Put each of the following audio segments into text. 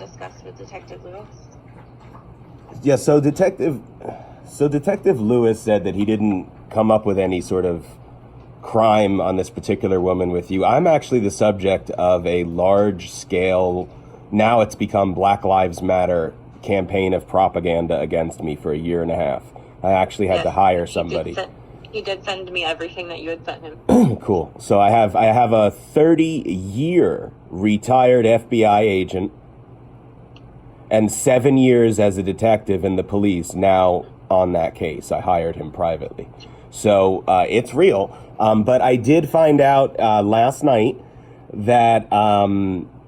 discussed with Detective Lewis? Yeah, so Detective Lewis said that he didn't come up with any sort of crime on this particular woman with you. I'm actually the subject of a large-scale, now it's become Black Lives Matter campaign of propaganda against me for a year and a half. I actually had to hire somebody. He did send me everything that you had sent him. Cool. So I have a 30-year retired FBI agent and 7 years as a detective in the police now on that case. I hired him privately. So it's real. But I did find out last night that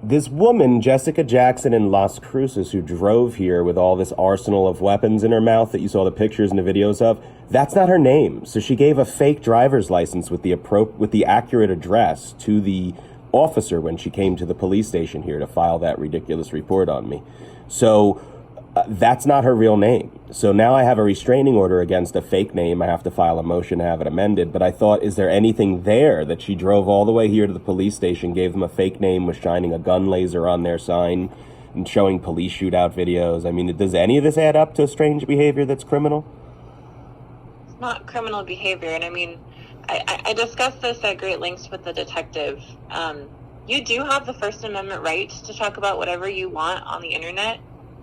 this woman, Jessica Jackson in Las Cruces, who drove here with all this arsenal of weapons in her mouth that you saw the pictures and the videos of, that's not her name. So she gave a fake driver's license with the accurate address to the officer when she came to the police station here to file that ridiculous report on me. So that's not her real name. So now I have a restraining order against a fake name. I have to file a motion to have it amended. But I thought, is there anything there that she drove all the way here to the police station, gave them a fake name, was shining a gun laser on their sign and showing police shootout videos? I mean, does any of this add up to strange behavior that's criminal? It's not criminal behavior. And I mean, I discussed this at great lengths with the detective. You do have the First Amendment right to talk about whatever you want on the internet,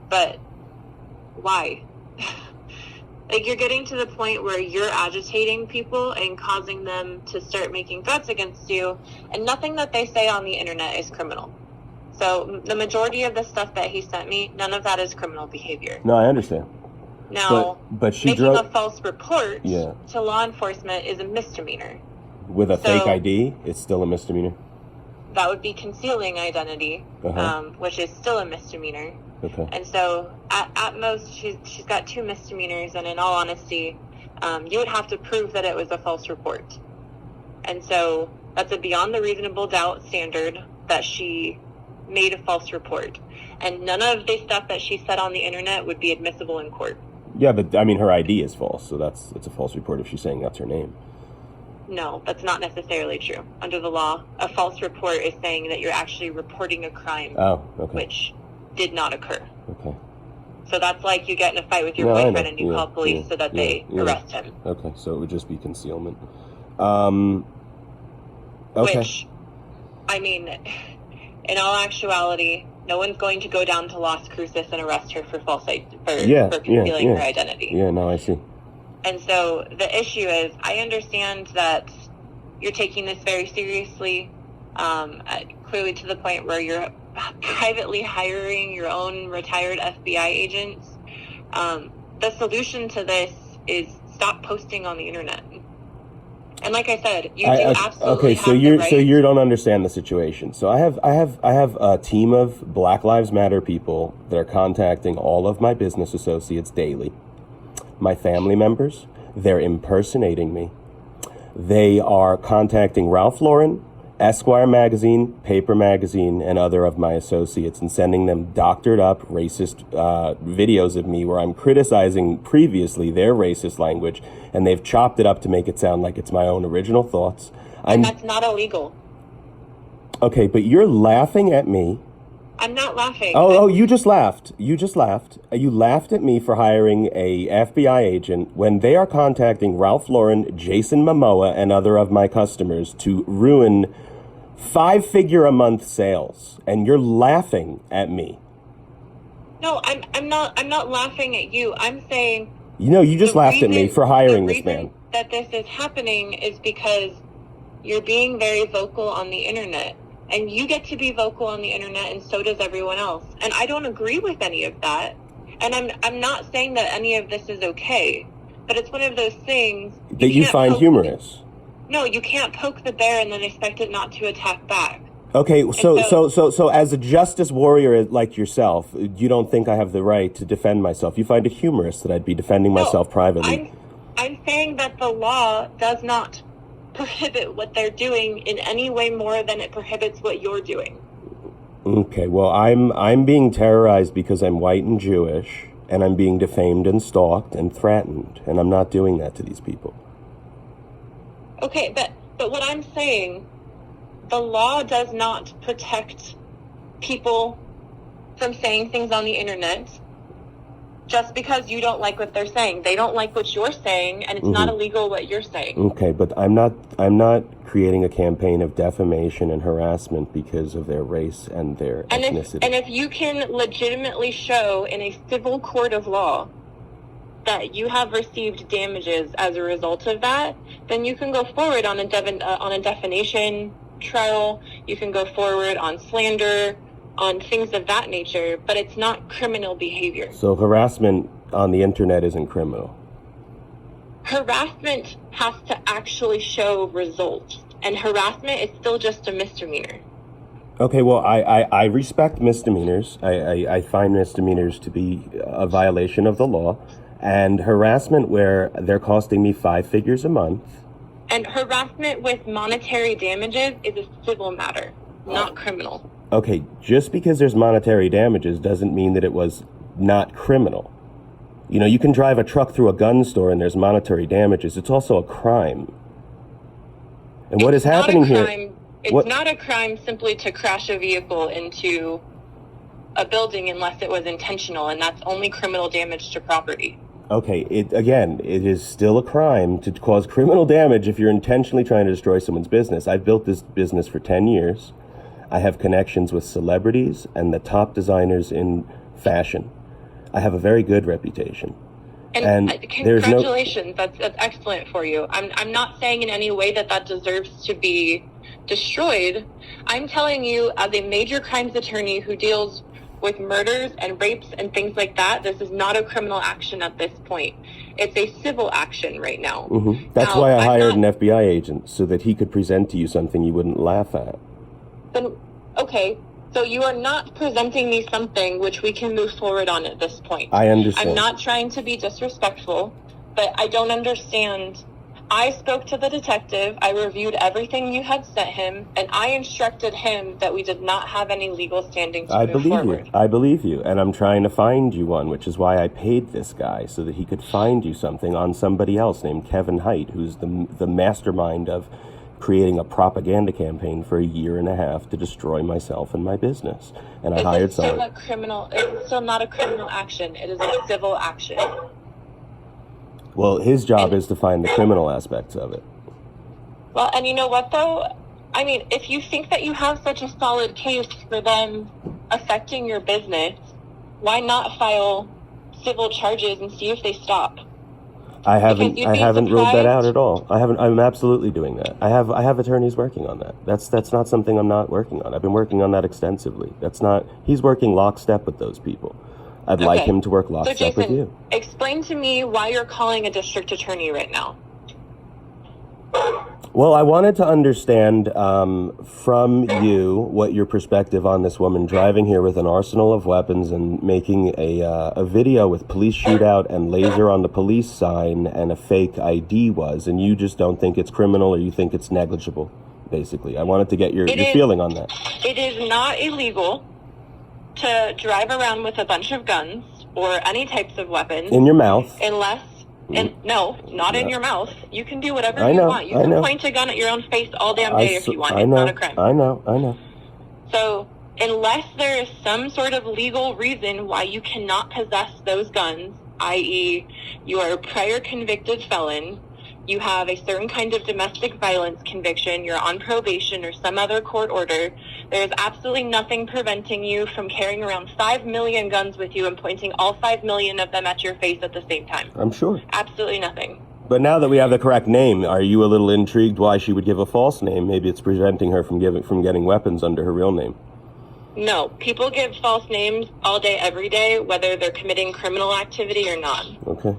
but why? Like, you're getting to the point where you're agitating people and causing them to start making threats against you, and nothing that they say on the internet is criminal. So the majority of the stuff that he sent me, none of that is criminal behavior. No, I understand. Now, but she making a false report to law enforcement is a misdemeanor. With a fake ID, it's still a misdemeanor? That would be concealing identity, which is still a misdemeanor. Okay. And so, at most, she's got 2 misdemeanors, and in all honesty, you would have to prove that it was a false report. And so, that's a beyond the reasonable doubt standard that she made a false report. And none of the stuff that she said on the internet would be admissible in court. Yeah, but, I mean, her ID is false, so it's a false report if she's saying that's her name. No, that's not necessarily true. Under the law, a false report is saying that you're actually reporting a crime, which did not occur. Okay. So that's like you get in a fight with your boyfriend and you call police so that they arrest him. Okay, so it would just be concealment. Which, I mean, in all actuality, no one's going to go down to Las Cruces and arrest her for concealing her identity. Yeah, no, I see. And so the issue is, I understand that you're taking this very seriously, clearly to the point where you're privately hiring your own retired FBI agents. The solution to this is stop posting on the internet. And like I said, you do absolutely have the right. So you don't understand the situation. So I have a team of Black Lives Matter people that are contacting all of my business associates daily. My family members, they're impersonating me. They are contacting Ralph Lauren, Esquire magazine, Paper magazine, and other of my associates and sending them doctored up racist videos of me where I'm criticizing previously their racist language, and they've chopped it up to make it sound like it's my own original thoughts. And that's not illegal. Okay, but you're laughing at me. I'm not laughing. You just laughed. You laughed at me for hiring a FBI agent when they are contacting Ralph Lauren, Jason Momoa, and other of my customers to ruin 5-figure-a-month sales, and you're laughing at me. No, I'm not laughing at you. I'm saying. You just laughed at me for hiring this man. The reason that this is happening is because you're being very vocal on the internet. And you get to be vocal on the internet, and so does everyone else. And I don't agree with any of that. And I'm not saying that any of this is okay. But it's one of those things that you find humorous. No, you can't poke the bear and then expect it not to attack back. Okay, so as a justice warrior like yourself, you don't think I have the right to defend myself. You find it humorous that I'd be defending myself privately. I'm saying that the law does not prohibit what they're doing in any way more than it prohibits what you're doing. Okay, well, I'm being terrorized because I'm white and Jewish, and I'm being defamed and stalked and threatened, and I'm not doing that to these people. Okay, but what I'm saying, the law does not protect people from saying things on the internet just because you don't like what they're saying. They don't like what you're saying, and it's not illegal what you're saying. Okay, but I'm not creating a campaign of defamation and harassment because of their race and their ethnicity. And if you can legitimately show in a civil court of law that you have received damages as a result of that, then you can go forward on a defamation trial. You can go forward on slander, on things of that nature, but it's not criminal behavior. So harassment on the internet isn't criminal? Harassment has to actually show results, and harassment is still just a misdemeanor. Okay, well, I respect misdemeanors. I find misdemeanors to be a violation of the law, and harassment where they're costing me 5 figures a month. And harassment with monetary damages is a civil matter, not criminal. Okay, just because there's monetary damages doesn't mean that it was not criminal. You know, you can drive a truck through a gun store and there's monetary damages. It's also a crime. And what is happening here? It's not a crime simply to crash a vehicle into a building unless it was intentional, and that's only criminal damage to property. Okay, it is still a crime to cause criminal damage if you're intentionally trying to destroy someone's business. I've built this business for 10 years. I have connections with celebrities and the top designers in fashion. I have a very good reputation. And congratulations, that's excellent for you. I'm not saying in any way that deserves to be destroyed. I'm telling you, as a major crimes attorney who deals with murders and rapes and things like that, this is not a criminal action at this point. It's a civil action right now. That's why I hired an FBI agent, so that he could present to you something you wouldn't laugh at. Then, okay, so you are not presenting me something which we can move forward on at this point. I understand. I'm not trying to be disrespectful, but I don't understand. I spoke to the detective, I reviewed everything you had sent him, and I instructed him that we did not have any legal standing to move forward. I believe you, and I'm trying to find you one, which is why I paid this guy, so that he could find you something on somebody else named Kevin Hite, who's the mastermind of creating a propaganda campaign for 1.5 years to destroy myself and my business. And I hired someone. It's still not a criminal action. It is a civil action. Well, his job is to find the criminal aspects of it. Well, and you know what, though? I mean, if you think that you have such a solid case for them affecting your business, why not file civil charges and see if they stop? I haven't ruled that out at all. I'm absolutely doing that. I have attorneys working on that. That's not something I'm not working on. I've been working on that extensively. He's working lockstep with those people. I'd like him to work lockstep with you. Explain to me why you're calling a district attorney right now. Well, I wanted to understand from you what your perspective on this woman driving here with an arsenal of weapons and making a video with police shootout and laser on the police sign and a fake ID was, and you just don't think it's criminal, or you think it's negligible, basically. I wanted to get your feeling on that. It is not illegal to drive around with a bunch of guns or any types of weapons. In your mouth. Unless... no, not in your mouth. You can do whatever you want. You can point a gun at your own face all damn day if you want. It's not a crime. I know. So, unless there is some sort of legal reason why you cannot possess those guns, i.e., you are a prior convicted felon, you have a certain kind of domestic violence conviction, you're on probation or some other court order, there's absolutely nothing preventing you from carrying around 5 million guns with you and pointing all 5 million of them at your face at the same time. I'm sure. Absolutely nothing. But now that we have the correct name, are you a little intrigued why she would give a false name? Maybe it's preventing her from getting weapons under her real name. No, people give false names all day, every day, whether they're committing criminal activity or not. Okay.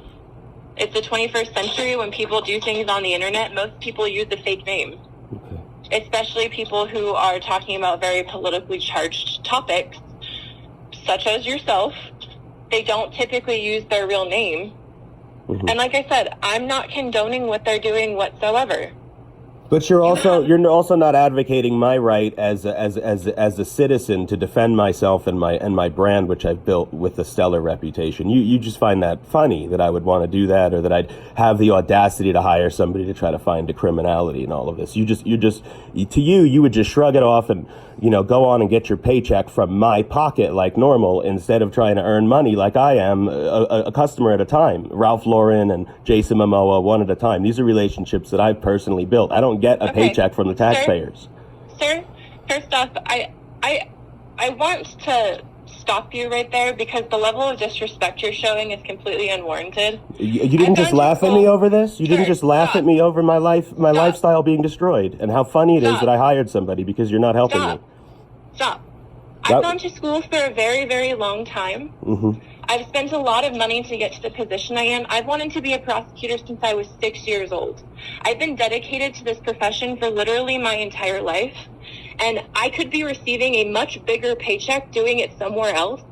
It's the 21st century. When people do things on the internet, most people use a fake name. Okay. Especially people who are talking about very politically charged topics, such as yourself. They don't typically use their real name. Mm-hmm. And like I said, I'm not condoning what they're doing whatsoever. But you're also not advocating my right as a citizen to defend myself and my brand, which I've built with a stellar reputation. You just find that funny that I would want to do that, or that I'd have the audacity to hire somebody to try to find a criminality in all of this. You would just shrug it off and, go on and get your paycheck from my pocket like normal, instead of trying to earn money like I am, a customer at a time. Ralph Lauren and Jason Momoa, one at a time. These are relationships that I've personally built. I don't get a paycheck from the taxpayers. Sir, first off, I want to stop you right there, because the level of disrespect you're showing is completely unwarranted. You didn't just laugh at me over this? You didn't just laugh at me over my lifestyle being destroyed, and how funny it is that I hired somebody because you're not helping me. Stop. I've gone to school for a very, very long time. Mm-hmm. I've spent a lot of money to get to the position I am. I've wanted to be a prosecutor since I was 6 years old. I've been dedicated to this profession for literally my entire life. And I could be receiving a much bigger paycheck doing it somewhere else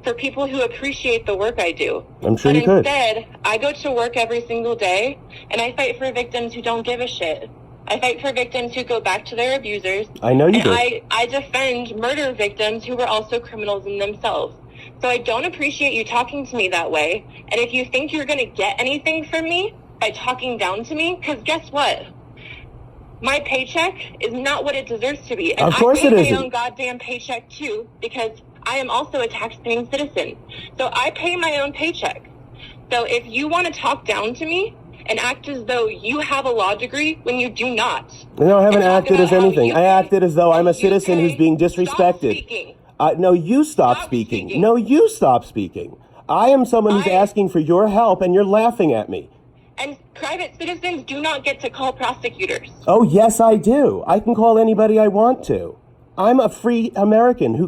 for people who appreciate the work I do. I'm sure you could. But instead, I go to work every single day, and I fight for victims who don't give a shit. I fight for victims who go back to their abusers. I know you do. I defend murder victims who were also criminals in themselves. So I don't appreciate you talking to me that way. And if you think you're going to get anything from me by talking down to me, because guess what? My paycheck is not what it deserves to be. And of course it isn't. I pay my own goddamn paycheck too, because I am also a tax-paying citizen. So I pay my own paycheck. So if you want to talk down to me and act as though you have a law degree when you do not. No, I haven't acted as anything. I acted as though I'm a citizen who's being disrespected. No, you stop speaking. No, you stop speaking. I am someone who's asking for your help, and you're laughing at me. And private citizens do not get to call prosecutors. Oh, yes, I do. I can call anybody I want to. I'm a free American who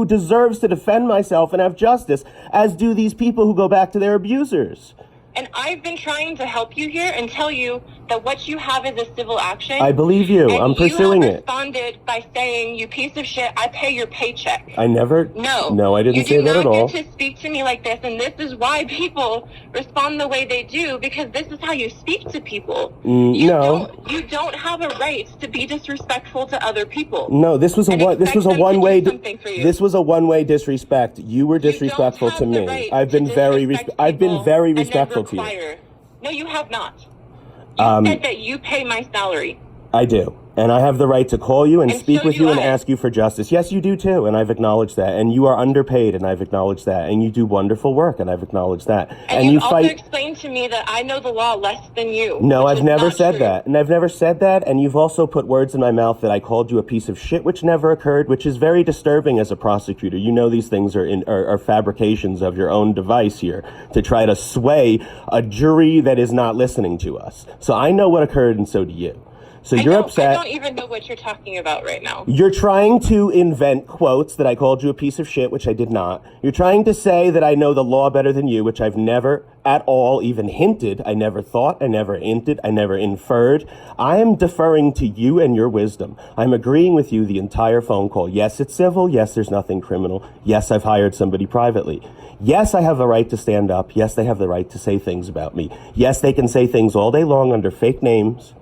deserves to defend myself and have justice, as do these people who go back to their abusers. And I've been trying to help you here and tell you that what you have is a civil action. I believe you. I'm pursuing it. You have responded by saying, "You piece of shit, I pay your paycheck." I never. No, I didn't say that at all. You do not get to speak to me like this, and this is why people respond the way they do, because this is how you speak to people. You don't have a right to be disrespectful to other people. No, this was a one-way disrespect. You were disrespectful to me. I've been very respectful to you. No, you have not. You said that you pay my salary. I do. And I have the right to call you and speak with you and ask you for justice. Yes, you do too, and I've acknowledged that. And you are underpaid, and I've acknowledged that. And you do wonderful work, and I've acknowledged that. And you also explained to me that I know the law less than you. No, I've never said that. And I've never said that. And you've also put words in my mouth that I called you a piece of shit, which never occurred, which is very disturbing as a prosecutor. You know these things are fabrications of your own device here to try to sway a jury that is not listening to us. So I know what occurred, and so do you. So you're upset. I don't even know what you're talking about right now. You're trying to invent quotes that I called you a piece of shit, which I did not. You're trying to say that I know the law better than you, which I've never at all even hinted. I never thought. I never hinted. I never inferred. I am deferring to you and your wisdom. I'm agreeing with you the entire phone call. Yes, it's civil. Yes, there's nothing criminal. Yes, I've hired somebody privately. Yes, I have the right to stand up. Yes, they have the right to say things about me. Yes, they can say things all day long under fake names.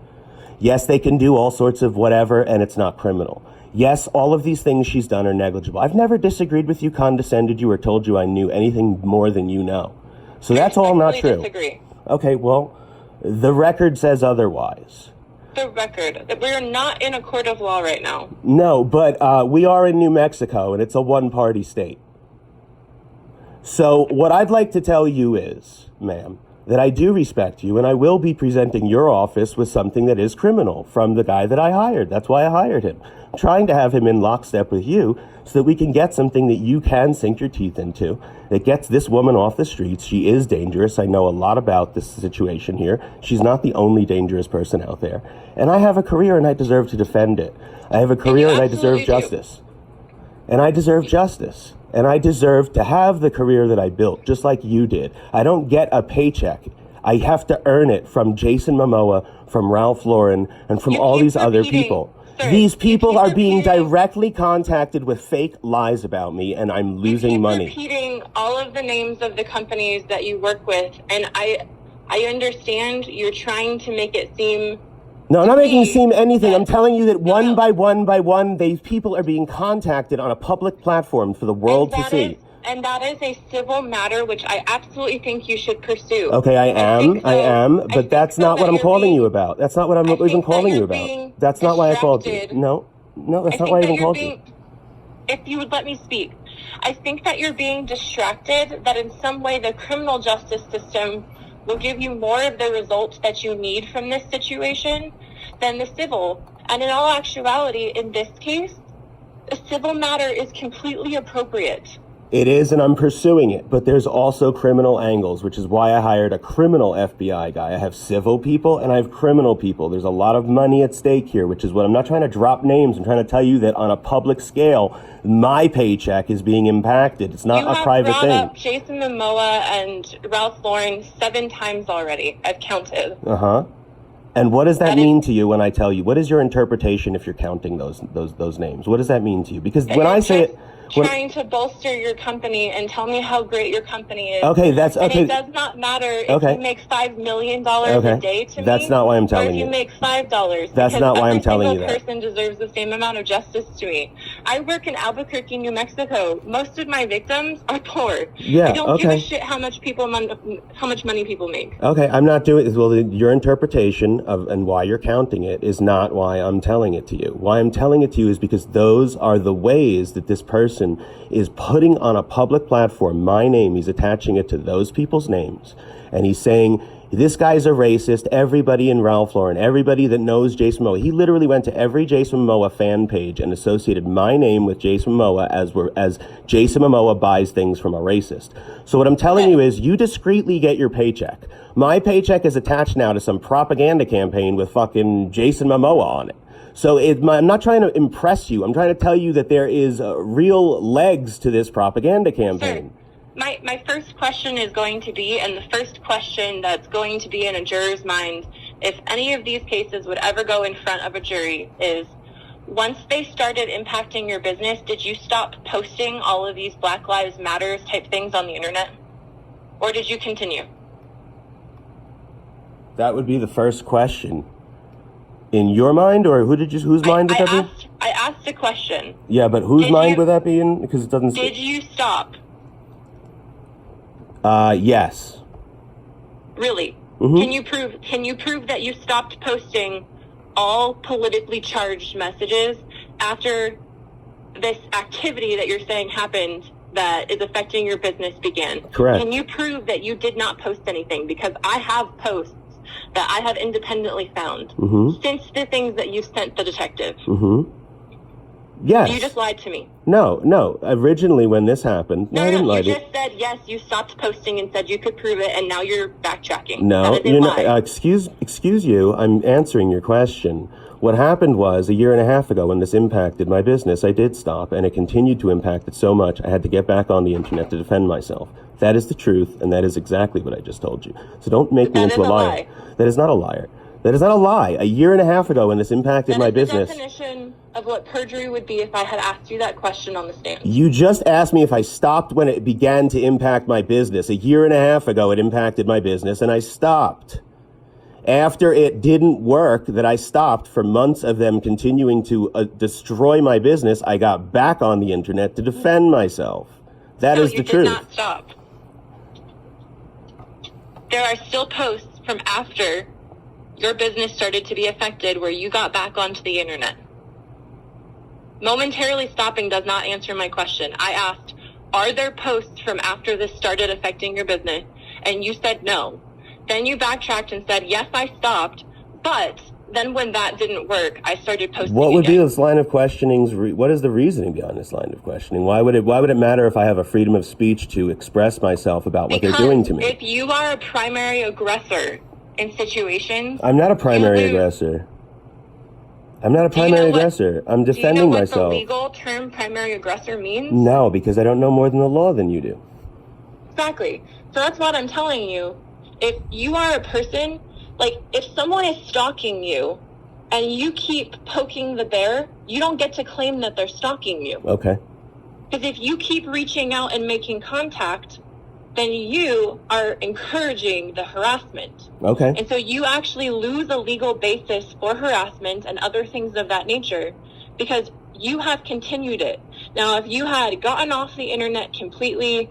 Yes, they can do all sorts of whatever, and it's not criminal. Yes, all of these things she's done are negligible. I've never disagreed with you, condescended you, or told you I knew anything more than you know. So that's all not true. I disagree. Okay, well, the record says otherwise. The record. We're not in a court of law right now. No, but we are in New Mexico, and it's a one-party state. So what I'd like to tell you is, ma'am, that I do respect you, and I will be presenting your office with something that is criminal from the guy that I hired. That's why I hired him. I'm trying to have him in lockstep with you so that we can get something that you can sink your teeth into, that gets this woman off the streets. She is dangerous. I know a lot about this situation here. She's not the only dangerous person out there. And I have a career, and I deserve to defend it. I have a career, and I deserve justice. And I deserve justice. And I deserve to have the career that I built, just like you did. I don't get a paycheck. I have to earn it from Jason Momoa, from Ralph Lauren, and from all these other people. Sir, these people are being directly contacted with fake lies about me, and I'm losing money. You keep repeating all of the names of the companies that you work with, and I understand you're trying to make it seem No, I'm not making it me seem anything. I'm telling you that one No. by one, these people are being contacted on a public platform for the world to see. And that is a civil matter, which I absolutely think you should pursue. Okay, I am, but that's not what I'm calling you about. That's not what I'm even calling you about. That's not why I called you. No, that's not why I even called you. If you would let me speak, I think that you're being distracted, that in some way the criminal justice system will give you more of the results that you need from this situation than the civil. And in all actuality, in this case, a civil matter is completely appropriate. It is, and I'm pursuing it, but there's also criminal angles, which is why I hired a criminal FBI guy. I have civil people and I have criminal people. There's a lot of money at stake here, which is what I'm not trying to drop names. I'm trying to tell you that on a public scale, my paycheck is being impacted. It's not a private thing. You have brought up Jason Momoa and Ralph Lauren 7 times already. I've counted. And what does that mean to you when I tell you? What is your interpretation if you're counting those names? What does that mean to you? Because when I say it, trying to bolster your company and tell me how great your company is. Okay, that's okay. And it does not matter if you make $5 million a day to me. That's not why I'm telling you. Or if you make $5. That's not why I'm telling you that. Every single person deserves the same amount of justice to me. I work in Albuquerque, New Mexico. Most of my victims are poor. Yeah, I don't give a shit how much money people make. Okay, I'm not doing it. Well, your interpretation of and why you're counting it is not why I'm telling it to you. Why I'm telling it to you is because those are the ways that this person is putting on a public platform my name. He's attaching it to those people's names. And he's saying, this guy's a racist. Everybody in Ralph Lauren, everybody that knows Jason Momoa. He literally went to every Jason Momoa fan page and associated my name with Jason Momoa as Jason Momoa buys things from a racist. So what I'm telling you is you discreetly get your paycheck. My paycheck is attached now to some propaganda campaign with fucking Jason Momoa on it. So I'm not trying to impress you. I'm trying to tell you that there is real legs to this propaganda campaign. Sir, my first question is going to be, and the first question that's going to be in a juror's mind, if any of these cases would ever go in front of a jury, is once they started impacting your business, did you stop posting all of these Black Lives Matters type things on the internet? Or did you continue? That would be the first question. In your mind, or whose mind would that be? I asked a question. Yeah, but whose mind would that be in? Because it doesn't. Did you stop? Yes. Really? Mm-hmm. Can you prove that you stopped posting all politically charged messages after this activity that you're saying happened that is affecting your business began? Correct. Can you prove that you did not post anything? Because I have posts that I have independently found since the things that you sent the detective. Yes. You just lied to me. No. Originally, when this happened, I didn't lie to you. You just said yes. You stopped posting and said you could prove it, and now you're backtracking. No, that is a lie. Excuse you. I'm answering your question. What happened was a year and a half ago when this impacted my business, I did stop, and it continued to impact it so much I had to get back on the internet to defend myself. That is the truth, and that is exactly what I just told you. So don't make me into a liar. That is not a liar. That is not a lie. A year and a half ago when this impacted my business. That is the definition of what perjury would be if I had asked you that question on the stand. You just asked me if I stopped when it began to impact my business. A year and a half ago it impacted my business, and I stopped. After it didn't work, that I stopped for months of them continuing to destroy my business, I got back on the internet to defend myself. That is the truth. You did not stop. There are still posts from after your business started to be affected where you got back onto the internet. Momentarily stopping does not answer my question. I asked, are there posts from after this started affecting your business? And you said no. Then you backtracked and said, yes, I stopped, but then when that didn't work, I started posting What would again. be this line of questioning? What is the reasoning behind this line of questioning? Why would it matter if I have a freedom of speech to express myself about what they're doing to me? If you are a primary aggressor in situations... I'm not a primary aggressor. I'm not a primary aggressor. I'm defending myself. Do you know what the legal term primary aggressor means? No, because I don't know more than the law than you do. Exactly. So that's what I'm telling you. If you are a person, like if someone is stalking you and you keep poking the bear, you don't get to claim that they're stalking you. Okay. Because if you keep reaching out and making contact, then you are encouraging the harassment. Okay. And so you actually lose a legal basis for harassment and other things of that nature because you have continued it. Now, if you had gotten off the internet completely,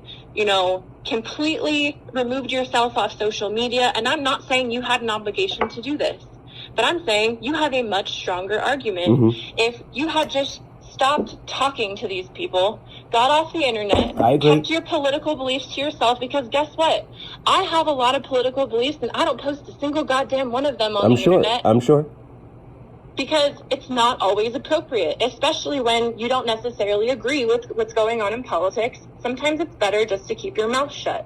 completely removed yourself off social media, and I'm not saying you had an obligation to do this, but I'm saying you have a much stronger argument if you had just stopped talking to these people, got off the internet, kept your political beliefs to yourself, because guess what? I have a lot of political beliefs and I don't post a single goddamn one of them on the internet. I'm sure. Because it's not always appropriate, especially when you don't necessarily agree with what's going on in politics. Sometimes it's better just to keep your mouth shut.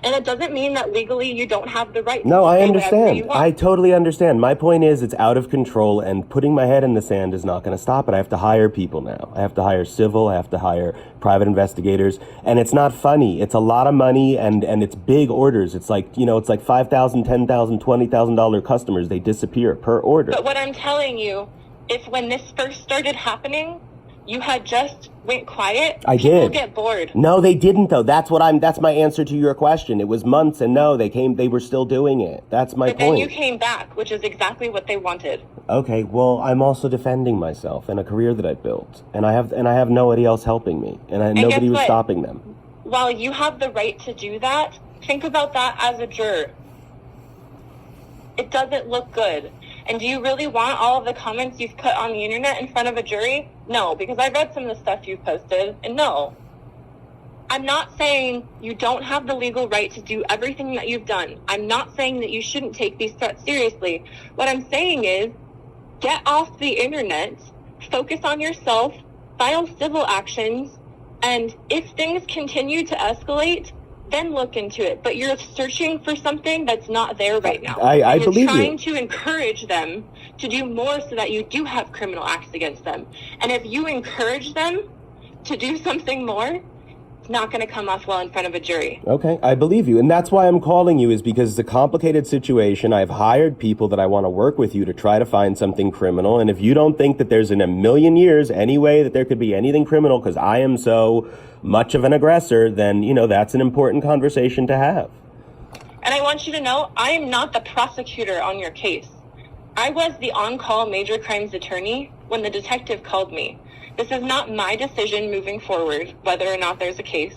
And it doesn't mean that legally you don't have the right to No, I say understand. whatever you want. I totally understand. My point is it's out of control, and putting my head in the sand is not going to stop it. I have to hire people now. I have to hire civil. I have to hire private investigators. And it's not funny. It's a lot of money, and it's big orders. It's like, it's like $5,000, $10,000, $20,000 customers. They disappear per order. But what I'm telling you, if when this first started happening, you had just went quiet, people get bored. No, they didn't though. That's my answer to your question. It was months, and no, they were still doing it. That's my point. But then you came back, which is exactly what they wanted. Okay, well, I'm also defending myself and a career that I built, and I have nobody else helping me, and nobody was stopping them. While you have the right to do that, think about that as a juror. It doesn't look good. And do you really want all of the comments you've put on the internet in front of a jury? No, because I read some of the stuff you've posted, and no. I'm not saying you don't have the legal right to do everything that you've done. I'm not saying that you shouldn't take these threats seriously. What I'm saying is, get off the internet, focus on yourself, file civil actions, and if things continue to escalate, then look into it. But you're searching for something that's not there right now. I believe you. You're trying to encourage them to do more so that you do have criminal acts against them. And if you encourage them to do something more, it's not going to come off well in front of a jury. Okay, I believe you. And that's why I'm calling you, is because it's a complicated situation. I've hired people that I want to work with you to try to find something criminal. And if you don't think that there's in a million years any way that there could be anything criminal because I am so much of an aggressor, then, that's an important conversation to have. And I want you to know, I am not the prosecutor on your case. I was the on-call major crimes attorney when the detective called me. This is not my decision moving forward, whether or not there's a case.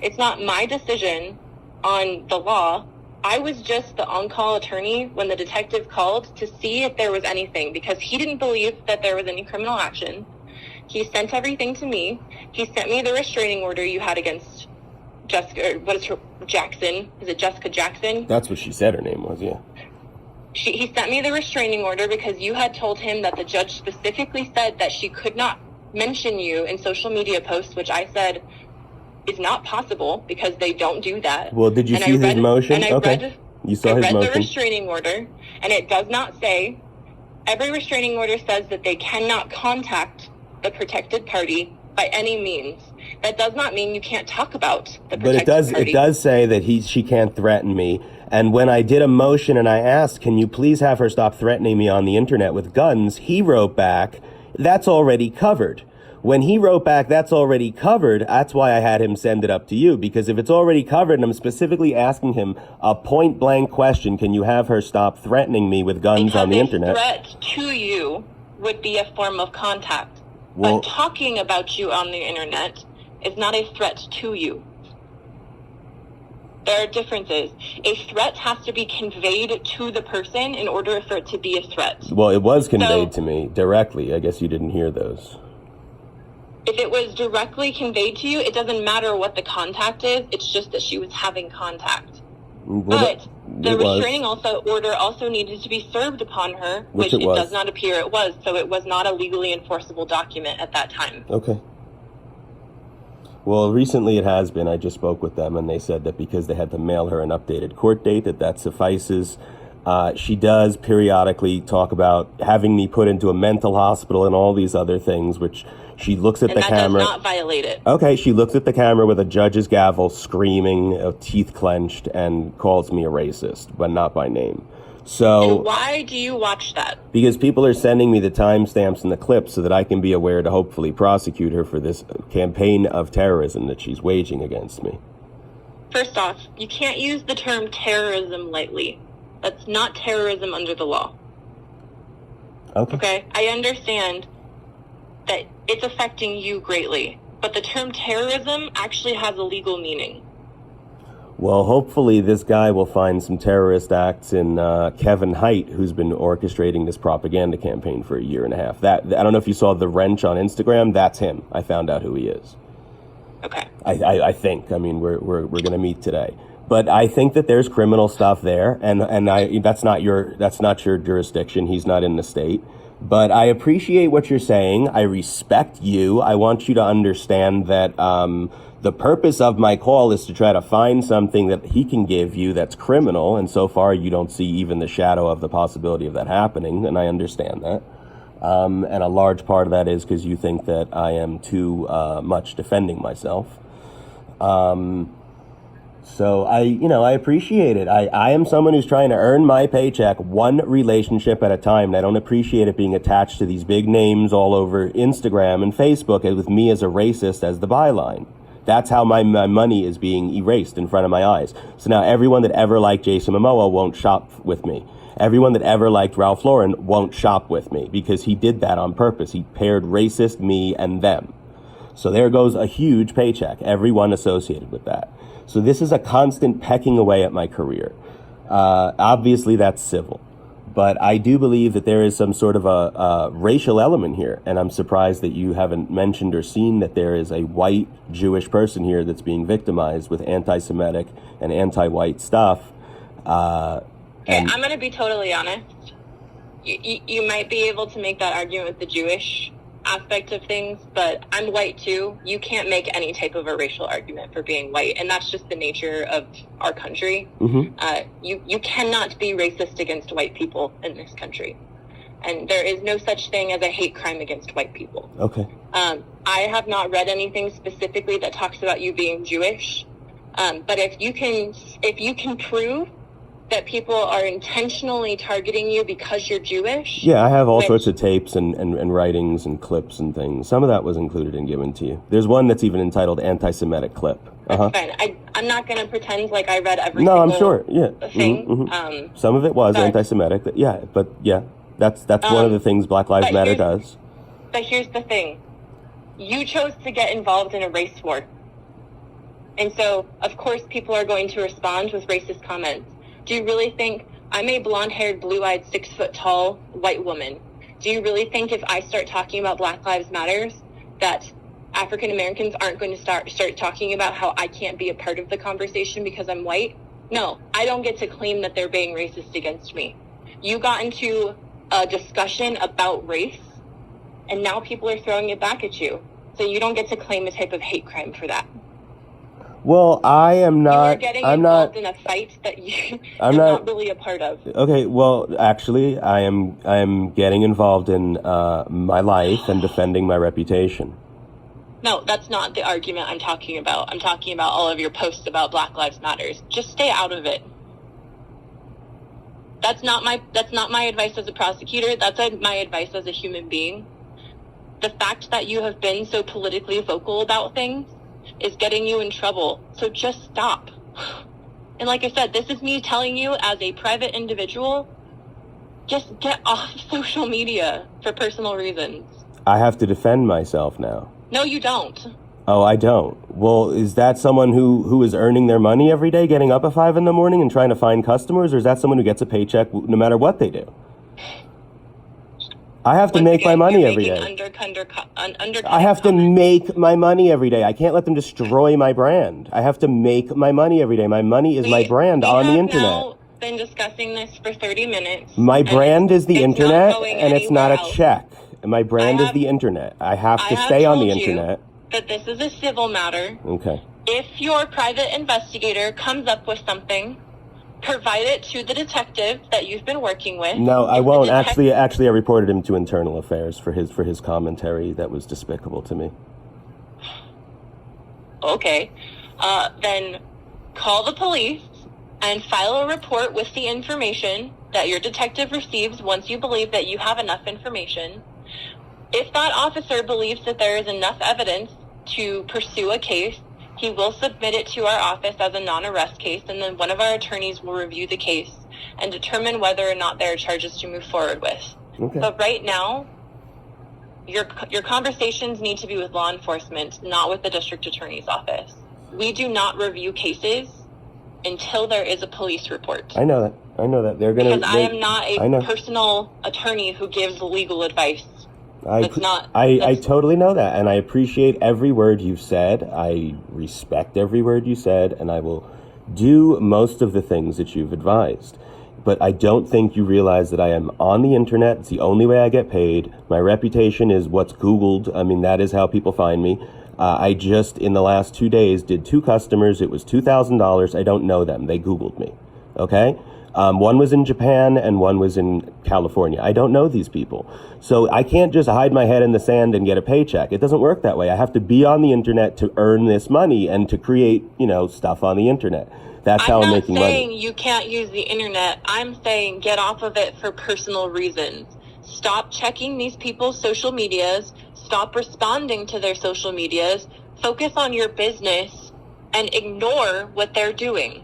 It's not my decision on the law. I was just the on-call attorney when the detective called to see if there was anything, because he didn't believe that there was any criminal action. He sent everything to me. He sent me the restraining order you had against Jessica, Jackson. Is it Jessica Jackson? That's what she said her name was, yeah. He sent me the restraining order because you had told him that the judge specifically said that she could not mention you in social media posts, which I said is not possible because they don't do that. Well, did you see his motion? Okay. You saw his motion. I read the restraining order, and it does not say, every restraining order says that they cannot contact the protected party by any means. That does not mean you can't talk about the protected party. But it does say that she can't threaten me. And when I did a motion and I asked, can you please have her stop threatening me on the internet with guns, he wrote back, that's already covered. When he wrote back, that's already covered, that's why I had him send it up to you. Because if it's already covered and I'm specifically asking him a point blank question, can you have her stop threatening me with guns on the internet? Because a threat to you would be a form of contact. But talking about you on the internet is not a threat to you. There are differences. A threat has to be conveyed to the person in order for it to be a threat. Well, it was conveyed to me directly. I guess you didn't hear those. If it was directly conveyed to you, it doesn't matter what the contact is. It's just that she was having contact. But the restraining order also needed to be served upon her, which it does not appear it was. So it was not a legally enforceable document at that time. Okay. Well, recently it has been. I just spoke with them, and they said that because they had to mail her an updated court date, that suffices. She does periodically talk about having me put into a mental hospital and all these other things, which she looks at the camera. And that does not violate it. Okay, she looks at the camera with a judge's gavel, screaming, teeth clenched, and calls me a racist, but not by name. So, and why do you watch that? Because people are sending me the timestamps and the clips so that I can be aware to hopefully prosecute her for this campaign of terrorism that she's waging against me. First off, you can't use the term terrorism lightly. That's not terrorism under the law. Okay? I understand that it's affecting you greatly, but the term terrorism actually has a legal meaning. Well, hopefully this guy will find some terrorist acts in Kevin Hite, who's been orchestrating this propaganda campaign for a year and a half. I don't know if you saw the wrench on Instagram. That's him. I found out who he is. Okay. I think. I mean, we're going to meet today, but I think that there's criminal stuff there, and that's not your jurisdiction. He's not in the state, but I appreciate what you're saying. I respect you. I want you to understand that the purpose of my call is to try to find something that he can give you that's criminal, and so far you don't see even the shadow of the possibility of that happening, and I understand that. And a large part of that is because you think that I am too much defending myself. So I appreciate it. I am someone who's trying to earn my paycheck one relationship at a time, and I don't appreciate it being attached to these big names all over Instagram and Facebook with me as a racist as the byline. That's how my money is being erased in front of my eyes. So now everyone that ever liked Jason Momoa won't shop with me. Everyone that ever liked Ralph Lauren won't shop with me because he did that on purpose. He paired racist, me, and them. So there goes a huge paycheck, everyone associated with that. So this is a constant pecking away at my career. Obviously, that's civil. But I do believe that there is some sort of a racial element here. And I'm surprised that you haven't mentioned or seen that there is a white Jewish person here that's being victimized with anti-Semitic and anti-white stuff. Okay, I'm going to be totally honest. You might be able to make that argument with the Jewish aspect of things, but I'm white too. You can't make any type of a racial argument for being white, and that's just the nature of our country. Mm-hmm. You cannot be racist against white people in this country, and there is no such thing as a hate crime against white people. Okay. I have not read anything specifically that talks about you being Jewish, but if you can prove that people are intentionally targeting you because you're Jewish. Yeah, I have all sorts of tapes and writings and clips and things. Some of that was included and given to you. There's one that's even entitled Anti-Semitic Clip. That's fine. I'm not going to pretend like I read every single I'm sure. Thing. Mm-hmm, mm-hmm. Some of it was anti-Semitic. That's one of the things Black Lives Matter does. But here's the thing. You chose to get involved in a race war. And so, of course, people are going to respond with racist comments. Do you really think I'm a blonde-haired, blue-eyed, 6-foot-tall white woman? Do you really think if I start talking about Black Lives Matters that African Americans aren't going to start talking about how I can't be a part of the conversation because I'm white? No, I don't get to claim that they're being racist against me. You got into a discussion about race, and now people are throwing it back at you. So you don't get to claim a type of hate crime for that. Well, I am not. I'm not in a fight that you're not really a part of. Okay. Well, actually, I am getting involved in my life and defending my reputation. No, that's not the argument I'm talking about. I'm talking about all of your posts about Black Lives Matters. Just stay out of it. That's not my advice as a prosecutor. That's my advice as a human being. The fact that you have been so politically vocal about things is getting you in trouble. So just stop. And like I said, this is me telling you as a private individual, just get off social media for personal reasons. I have to defend myself now. No, you don't. Oh, I don't. Well, is that someone who is earning their money every day, getting up at 5 a.m. and trying to find customers, or is that someone who gets a paycheck no matter what they do? I have to make my money every day. I have to make my money every day. I can't let them destroy my brand. I have to make my money every day. My money is my brand on the internet. We have now been discussing this for 30 minutes. My brand is the internet, and it's not a check. My brand is the internet. I have to stay on the internet. But this is a civil matter. Okay. If your private investigator comes up with something, provide it to the detective that you've been working with. No, I won't. Actually, I reported him to Internal Affairs for his commentary that was despicable to me. Okay. Then call the police and file a report with the information that your detective receives once you believe that you have enough information. If that officer believes that there is enough evidence to pursue a case, He will submit it to our office as a non-arrest case, and then one of our attorneys will review the case and determine whether or not there are charges to move forward with. Okay. But right now, your conversations need to be with law enforcement, not with the district attorney's office. We do not review cases until there is a police report. I know that. They're gonna. Because I am not a personal attorney who gives legal advice. I totally know that, and I appreciate every word you've said. I respect every word you said, and I will do most of the things that you've advised. But I don't think you realize that I am on the internet. It's the only way I get paid. My reputation is what's Googled. I mean, that is how people find me. I just, in the last 2 days, did 2 customers. It was $2,000. I don't know them. They Googled me. Okay? One was in Japan and one was in California. I don't know these people. So I can't just hide my head in the sand and get a paycheck. It doesn't work that way. I have to be on the internet to earn this money and to create, stuff on the internet. That's how I'm making money. I'm not saying you can't use the internet. I'm saying get off of it for personal reasons. Stop checking these people's social medias. Stop responding to their social medias. Focus on your business and ignore what they're doing.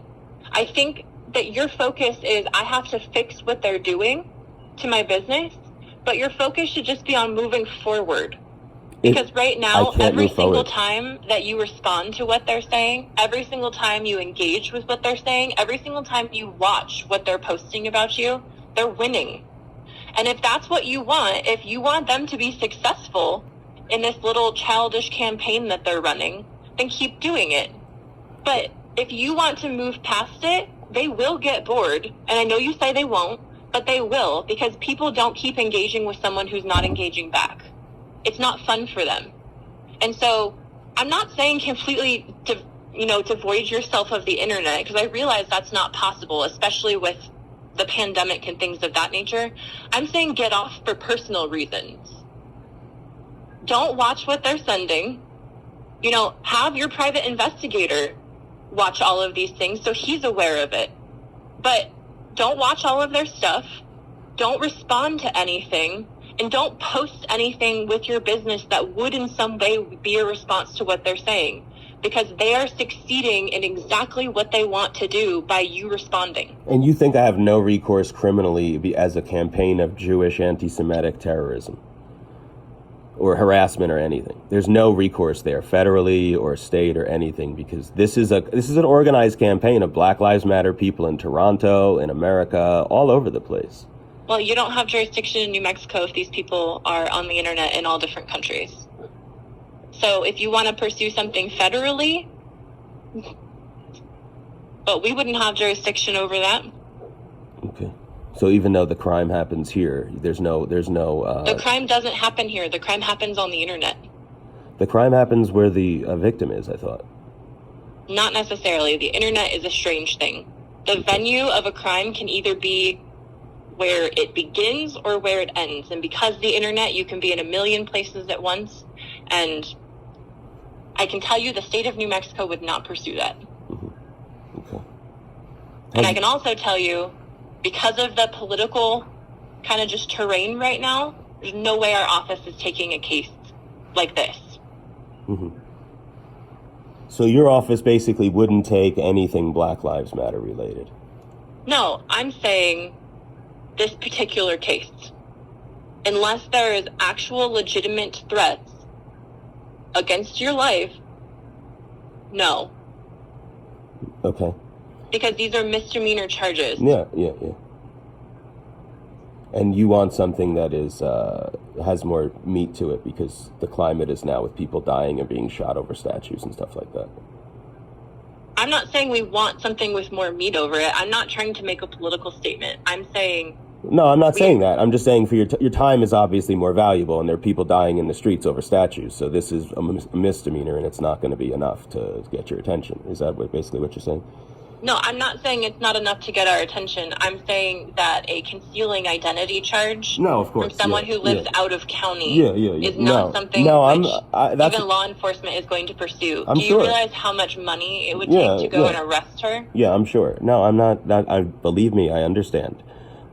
I think that your focus is, I have to fix what they're doing to my business, but your focus should just be on moving forward. Because right now, every single time that you respond to what they're saying, every single time you engage with what they're saying, every single time you watch what they're posting about you, they're winning. And if that's what you want, if you want them to be successful in this little childish campaign that they're running, then keep doing it. But if you want to move past it, they will get bored. And I know you say they won't, but they will, because people don't keep engaging with someone who's not engaging back. It's not fun for them. And so I'm not saying completely devoid yourself of the internet, because I realize that's not possible, especially with the pandemic and things of that nature. I'm saying get off for personal reasons. Don't watch what they're sending. Have your private investigator watch all of these things so he's aware of it. But don't watch all of their stuff. Don't respond to anything. And don't post anything with your business that would in some way be a response to what they're saying. Because they are succeeding in exactly what they want to do by you responding. And you think I have no recourse criminally as a campaign of Jewish anti-Semitic terrorism or harassment or anything? There's no recourse there, federally or state or anything, because this is an organized campaign of Black Lives Matter people in Toronto, in America, all over the place. Well, you don't have jurisdiction in New Mexico if these people are on the internet in all different countries. So if you want to pursue something federally, but we wouldn't have jurisdiction over that. Okay. So even though the crime happens here, there's no. The crime doesn't happen here. The crime happens on the internet. The crime happens where the victim is, I thought. Not necessarily. The internet is a strange thing. The venue of a crime can either be where it begins or where it ends. And because the internet, you can be in a million places at once. And I can tell you the state of New Mexico would not pursue that. Mm-hmm. Okay. And I can also tell you, because of the political kind of just terrain right now, there's no way our office is taking a case like this. Mm-hmm. So your office basically wouldn't take anything Black Lives Matter related? No, I'm saying this particular case. Unless there is actual legitimate threats against your life, no. Okay. Because these are misdemeanor charges. Yeah. And you want something that is has more meat to it, because the climate is now with people dying and being shot over statues and stuff like that. I'm not saying we want something with more meat over it. I'm not trying to make a political statement. I'm saying... No, I'm not saying that. I'm just saying for your time is obviously more valuable, and there are people dying in the streets over statues. So this is a misdemeanor, and it's not going to be enough to get your attention. Is that basically what you're saying? No, I'm not saying it's not enough to get our attention. I'm saying that a concealing identity charge from someone who lives out of county is not something even law enforcement is going to pursue. Do you realize how much money it would take to go and arrest her? Yeah, I'm sure. No, I'm not. Believe me, I understand.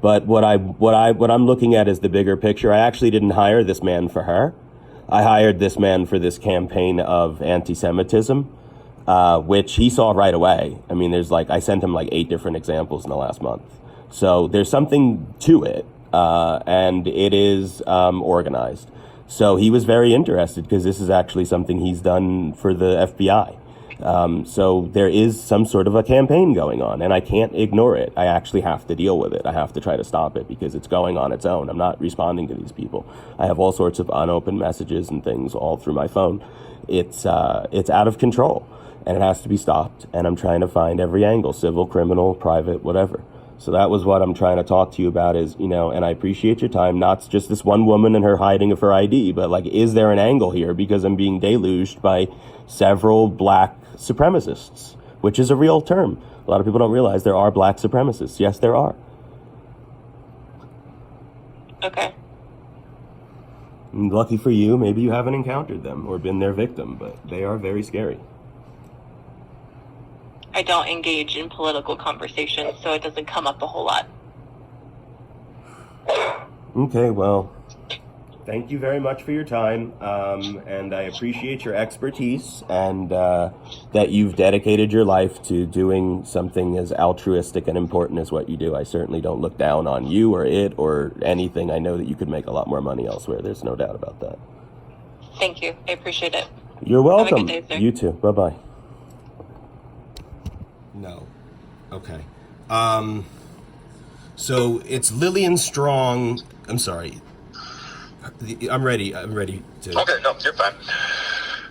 But what I'm looking at is the bigger picture. I actually didn't hire this man for her. I hired this man for this campaign of anti-Semitism. which he saw right away. I mean, I sent him like 8 different examples in the last month. So there's something to it, and it is organized. So he was very interested because this is actually something he's done for the FBI. So there is some sort of a campaign going on, and I can't ignore it. I actually have to deal with it. I have to try to stop it because it's going on its own. I'm not responding to these people. I have all sorts of unopened messages and things all through my phone. It's out of control, and it has to be stopped. And I'm trying to find every angle, civil, criminal, private, whatever. So that was what I'm trying to talk to you about is, and I appreciate your time, not just this one woman and her hiding of her ID, but like, is there an angle here? Because I'm being deluged by several black supremacists, which is a real term. A lot of people don't realize there are black supremacists. Yes, there are. Okay. And lucky for you, maybe you haven't encountered them or been their victim, but they are very scary. I don't engage in political conversations, so it doesn't come up a whole lot. Okay, well, thank you very much for your time, and I appreciate your expertise and that you've dedicated your life to doing something as altruistic and important as what you do. I certainly don't look down on you or it or anything. I know that you could make a lot more money elsewhere. There's no doubt about that. Thank you. I appreciate it. You're welcome. Have a good day, sir. You too. Bye-bye. No. Okay. So it's Lillian Strong. I'm sorry. I'm ready to. Okay, no, you're fine.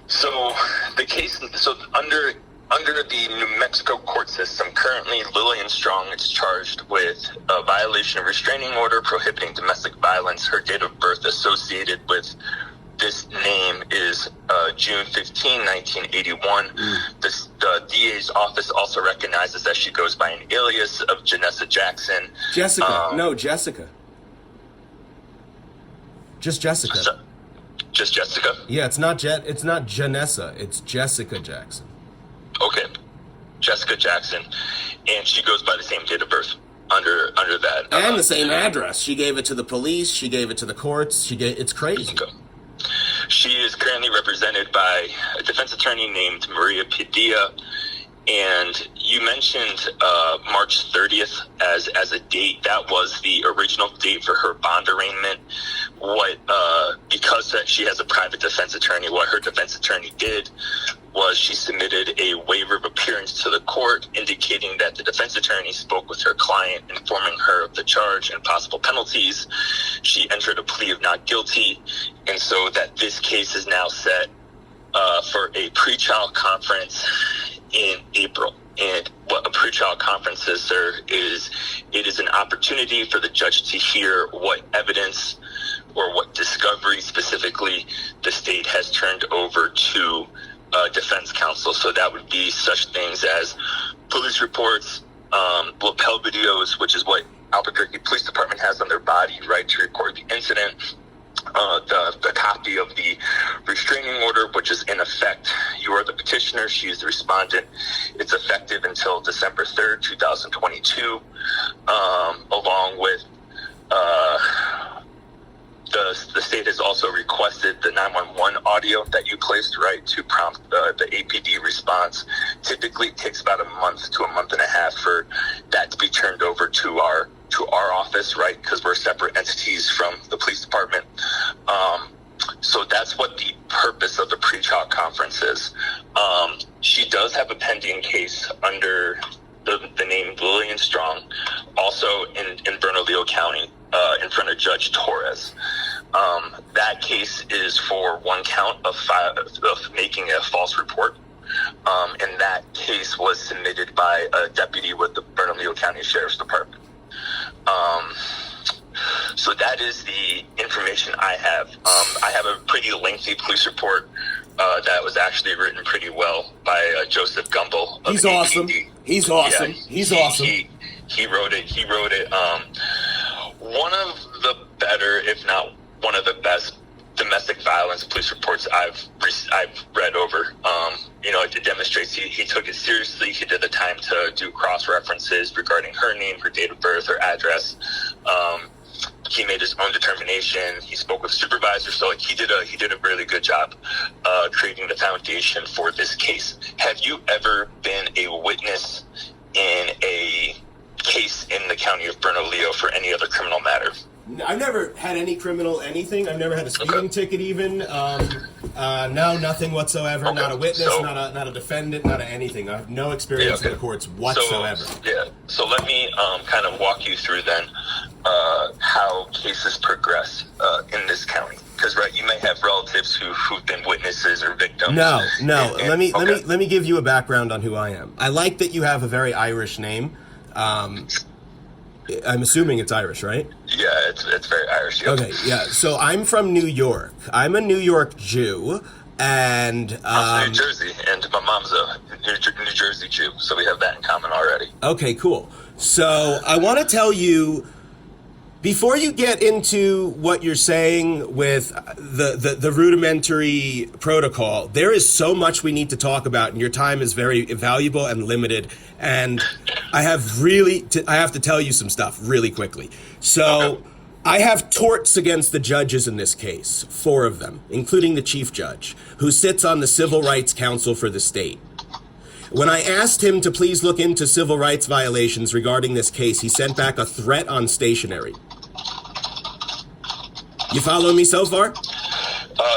So the case, under the New Mexico court system, currently Lillian Strong is charged with a violation of restraining order prohibiting domestic violence. Her date of birth associated with this name is June 15, 1981. The DA's office also recognizes that she goes by an alias of Janessa Jackson. Jessica. No, Jessica. Just Jessica. Just Jessica? Yeah, it's not Janessa. It's Jessica Jackson. Okay. Jessica Jackson. And she goes by the same date of birth under that. And the same address. She gave it to the police. She gave it to the courts. It's crazy. Okay. She is currently represented by a defense attorney named Maria Padilla. And you mentioned March 30th as a date. That was the original date for her bond arraignment. Because she has a private defense attorney, what her defense attorney did was she submitted a waiver of appearance to the court indicating that the defense attorney spoke with her client, informing her of the charge and possible penalties. She entered a plea of not guilty, and so that this case is now set for a pretrial conference in April. And what a pretrial conference is, sir, it is an opportunity for the judge to hear what evidence or what discovery specifically the state has turned over to defense counsel. So that would be such things as police reports, lapel videos, which is what Albuquerque Police Department has on their body, right, to record the incident. The copy of the restraining order, which is in effect. You are the petitioner, she is the respondent. It's effective until December 3rd, 2022, along with the state has also requested the 911 audio that you placed, right, to prompt the APD response. Typically it takes about a month to a month and a half for that to be turned over to our office, right, because we're separate entities from the police department. So that's what the purpose of the pretrial conference is. She does have a pending case under the name Lillian Strong, also in Bernalillo County, in front of Judge Torrez. That case is for one count of making a false report. And that case was submitted by a deputy with the Bernalillo County Sheriff's Department. So that is the information I have. I have a pretty lengthy police report that was actually written pretty well by Joseph Gumbel. He's awesome. He's awesome. Yeah, He's awesome. He wrote it. One of the better, if not one of the best, domestic violence police reports I've read over. It demonstrates he took it seriously. He did the time to do cross references regarding her name, her date of birth, her address. he made his own determination. He spoke with supervisors, so like he did a really good job creating the foundation for this case. Have you ever been a witness in a case in the county of Bernalillo for any other criminal matter? I've never had any criminal anything. I've never had a speeding ticket even. No, nothing whatsoever. Okay. Not a witness, So, not a defendant, not a anything. I have no experience in the courts whatsoever. So let me kind of walk you through then how cases progress in this county. Because you may have relatives who've been witnesses or victims. No. Let Let me give you a background on who I am. I like that you have a very Irish name. I'm assuming it's Irish, right? Yeah, it's very Irish. Yep. Okay, yeah. So I'm from New York. I'm a New York Jew, and I'm from New Jersey, and my mom's a New Jersey Jew, so we have that in common already. Okay, cool. So I want to tell you, before you get into what you're saying with the rudimentary protocol, there is so much we need to talk about, and your time is very valuable and limited. And I have to tell you some stuff really quickly. So I have torts against the judges in this case, 4 of them, including the chief judge, who sits on the Civil Rights Council for the state. When I asked him to please look into civil rights violations regarding this case, he sent back a threat on stationery. You follow me so far?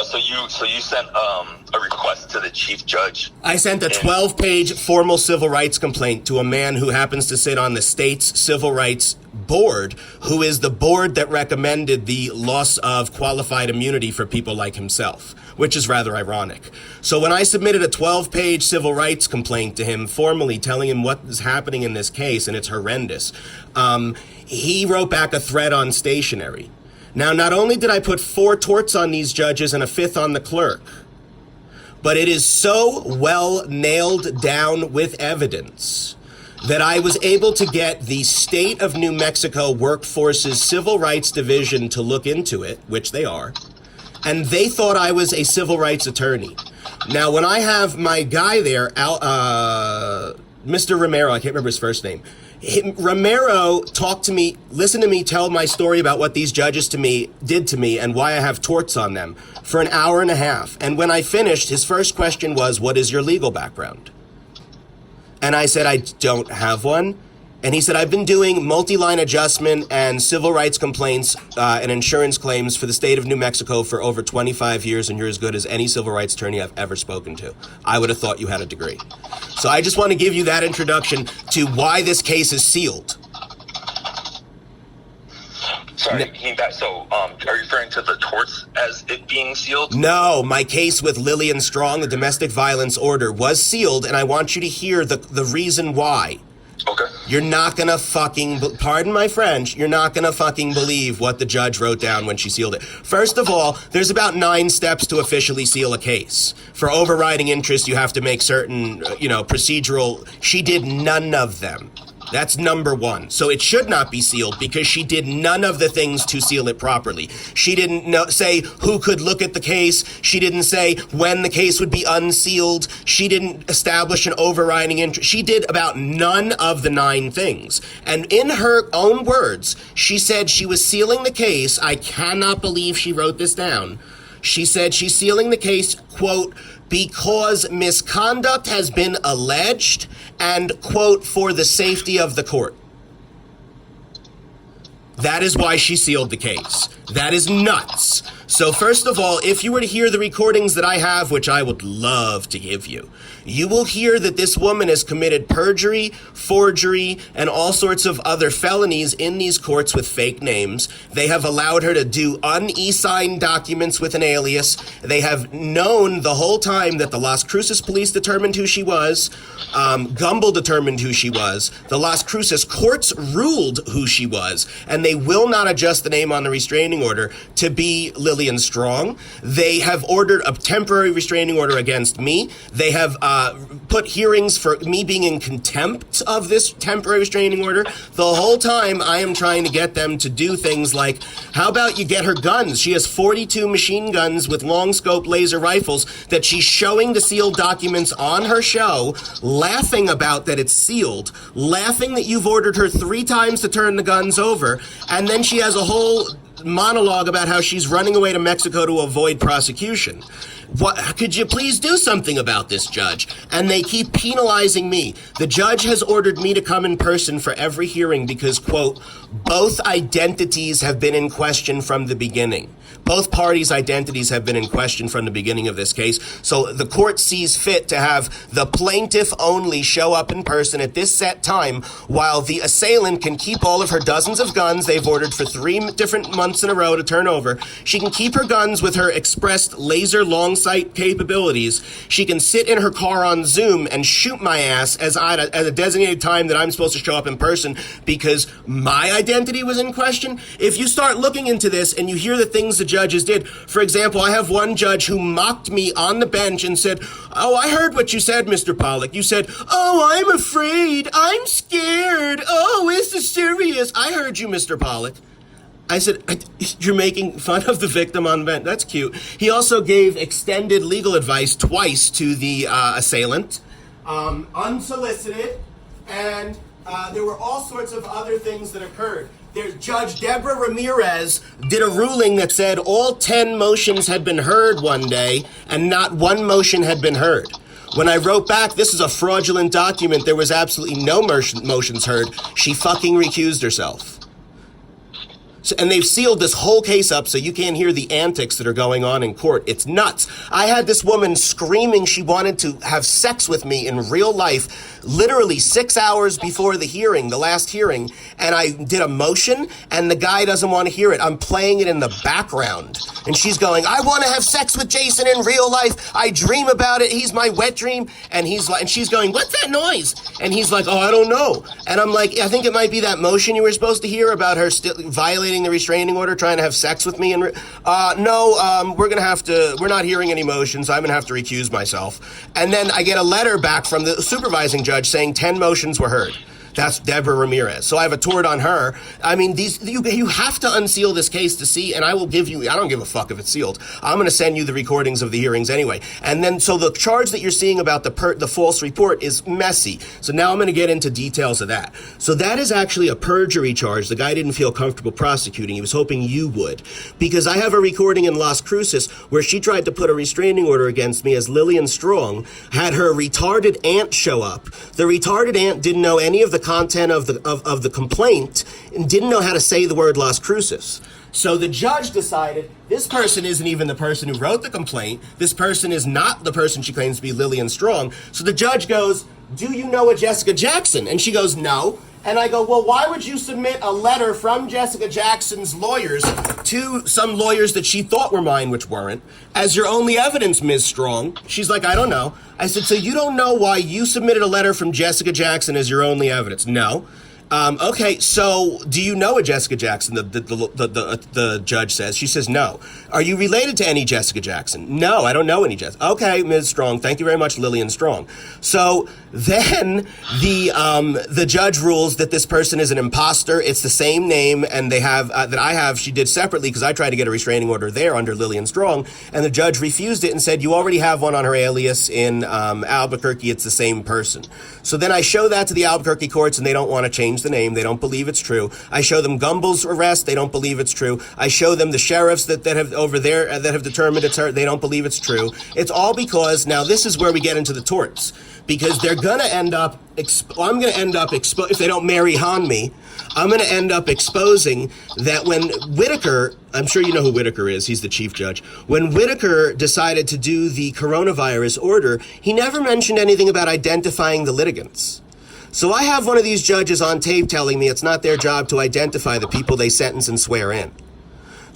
So you sent a request to the chief judge. I sent a 12-page formal civil rights complaint to a man who happens to sit on the state's civil rights board, who is the board that recommended the loss of qualified immunity for people like himself, which is rather ironic. So when I submitted a 12-page civil rights complaint to him formally telling him what is happening in this case, and it's horrendous, he wrote back a threat on stationery. Now, not only did I put 4 torts on these judges and a 5th on the clerk, but it is so well nailed down with evidence that I was able to get the State of New Mexico Workforce's Civil Rights Division to look into it, which they are, and they thought I was a civil rights attorney. Now, when I have my guy there, Mr. Romero, I can't remember his first name, Romero talked to me, listened to me tell my story about what these judges did to me and why I have torts on them for an hour and a half. And when I finished, his first question was, what is your legal background? And I said, I don't have one. And he said, I've been doing multi-line adjustment and civil rights complaints and insurance claims for the state of New Mexico for over 25 years, and you're as good as any civil rights attorney I've ever spoken to. I would have thought you had a degree. So I just want to give you that introduction to why this case is sealed. Sorry, are you referring to the torts as it being sealed? No, my case with Lillian Strong, the domestic violence order, was sealed, and I want you to hear the reason why. Okay. You're not gonna pardon my French, you're not gonna fucking believe what the judge wrote down when she sealed it. First of all, there's about 9 steps to officially seal a case. For overriding interest, you have to make certain, procedural. She did none of them. That's number 1. So it should not be sealed because she did none of the things to seal it properly. She didn't say who could look at the case. She didn't say when the case would be unsealed. She didn't establish an overriding interest. She did about none of the 9 things. And in her own words, she said she was sealing the case. I cannot believe she wrote this down. She said she's sealing the case, quote, because misconduct has been alleged and, quote, for the safety of the court. That is why she sealed the case. That is nuts. So first of all, if you were to hear the recordings that I have, which I would love to give you, you will hear that this woman has committed perjury, forgery, and all sorts of other felonies in these courts with fake names. They have allowed her to do un-e-signed documents with an alias. They have known the whole time that the Las Cruces police determined who she was. Gumbel determined who she was. The Las Cruces courts ruled who she was, and they will not adjust the name on the restraining order to be Lillian Strong. They have ordered a temporary restraining order against me. They have put hearings for me being in contempt of this temporary restraining order. The whole time I am trying to get them to do things like, how about you get her guns? She has 42 machine guns with long scope laser rifles that she's showing the sealed documents on her show, laughing about that it's sealed, laughing that you've ordered her 3 times to turn the guns over, and then she has a whole monologue about how she's running away to Mexico to avoid prosecution. What, could you please do something about this, Judge? And they keep penalizing me. The judge has ordered me to come in person for every hearing because, quote, both identities have been in question from the beginning. Both parties' identities have been in question from the beginning of this case. So the court sees fit to have the plaintiff only show up in person at this set time while the assailant can keep all of her dozens of guns they've ordered for 3 different months in a row to turn over. She can keep her guns with her expressed laser long sight capabilities. She can sit in her car on Zoom and shoot my ass at a designated time that I'm supposed to show up in person because my identity was in question. If you start looking into this and you hear the things the judges did, for example, I have one judge who mocked me on the bench and said, "Oh, I heard what you said, Mr. Pollack. You said, oh, I'm afraid, I'm scared, oh, is this serious? I heard you, Mr. Pollack." I said, "You're making fun of the victim on the bench. That's cute." He also gave extended legal advice twice to the assailant, unsolicited, and there were all sorts of other things that occurred. Judge Deborah Ramirez did a ruling that said all 10 motions had been heard one day and not one motion had been heard. When I wrote back, this is a fraudulent document, there was absolutely no motions heard, she fucking recused herself. And they've sealed this whole case up so you can't hear the antics that are going on in court. It's nuts. I had this woman screaming she wanted to have sex with me in real life literally 6 hours before the hearing, the last hearing, and I did a motion and the guy doesn't want to hear it. I'm playing it in the background. And she's going, "I want to have sex with Jason in real life. I dream about it. He's my wet dream." And she's going, "What's that noise?" And he's like, "Oh, I don't know." And I'm like, "I think it might be that motion you were supposed to hear about her violating the restraining order, trying to have sex with me." And no, we're not hearing any motions. I'm going to have to recuse myself. And then I get a letter back from the supervising judge saying 10 motions were heard. That's Deborah Ramirez. So I have a tort on her. I mean, you have to unseal this case to see, and I will give you, I don't give a fuck if it's sealed. I'm going to send you the recordings of the hearings anyway. And then, so the charge that you're seeing about the false report is messy. So now I'm going to get into details of that. So that is actually a perjury charge. The guy didn't feel comfortable prosecuting. He was hoping you would. Because I have a recording in Las Cruces where she tried to put a restraining order against me as Lillian Strong had her retarded aunt show up. The retarded aunt didn't know any of the content of the complaint and didn't know how to say the word Las Cruces. So the judge decided this person isn't even the person who wrote the complaint. This person is not the person she claims to be, Lillian Strong. So the judge goes, "Do you know a Jessica Jackson?" And she goes, "No." And I go, "Well, why would you submit a letter from Jessica Jackson's lawyers to some lawyers that she thought were mine, which weren't, as your only evidence, Ms. Strong?" She's like, "I don't know." I said, "So you don't know why you submitted a letter from Jessica Jackson as your only evidence?" "No." Okay, so do you know a Jessica Jackson? The judge says. She says, "No." "Are you related to any Jessica Jackson?" "No, I don't know any Jessica." "Okay, Ms. Strong. Thank you very much, Lillian Strong." So then the judge rules that this person is an imposter. It's the same name, and they have that I have. She did separately because I tried to get a restraining order there under Lillian Strong, and the judge refused it and said, "You already have one on her alias in Albuquerque. It's the same person." So then I show that to the Albuquerque courts, and they don't want to change the name. They don't believe it's true. I show them Gumbel's arrest. They don't believe it's true. I show them the sheriffs that have over there that have determined it's her. They don't believe it's true. It's all because now this is where we get into the torts, because they're going to end up, I'm going to end up, if they don't Mary Han me, I'm going to end up exposing that when Whitaker, I'm sure you know who Whitaker is, he's the chief judge. When Whitaker decided to do the coronavirus order, he never mentioned anything about identifying the litigants. So I have one of these judges on tape telling me it's not their job to identify the people they sentence and swear in.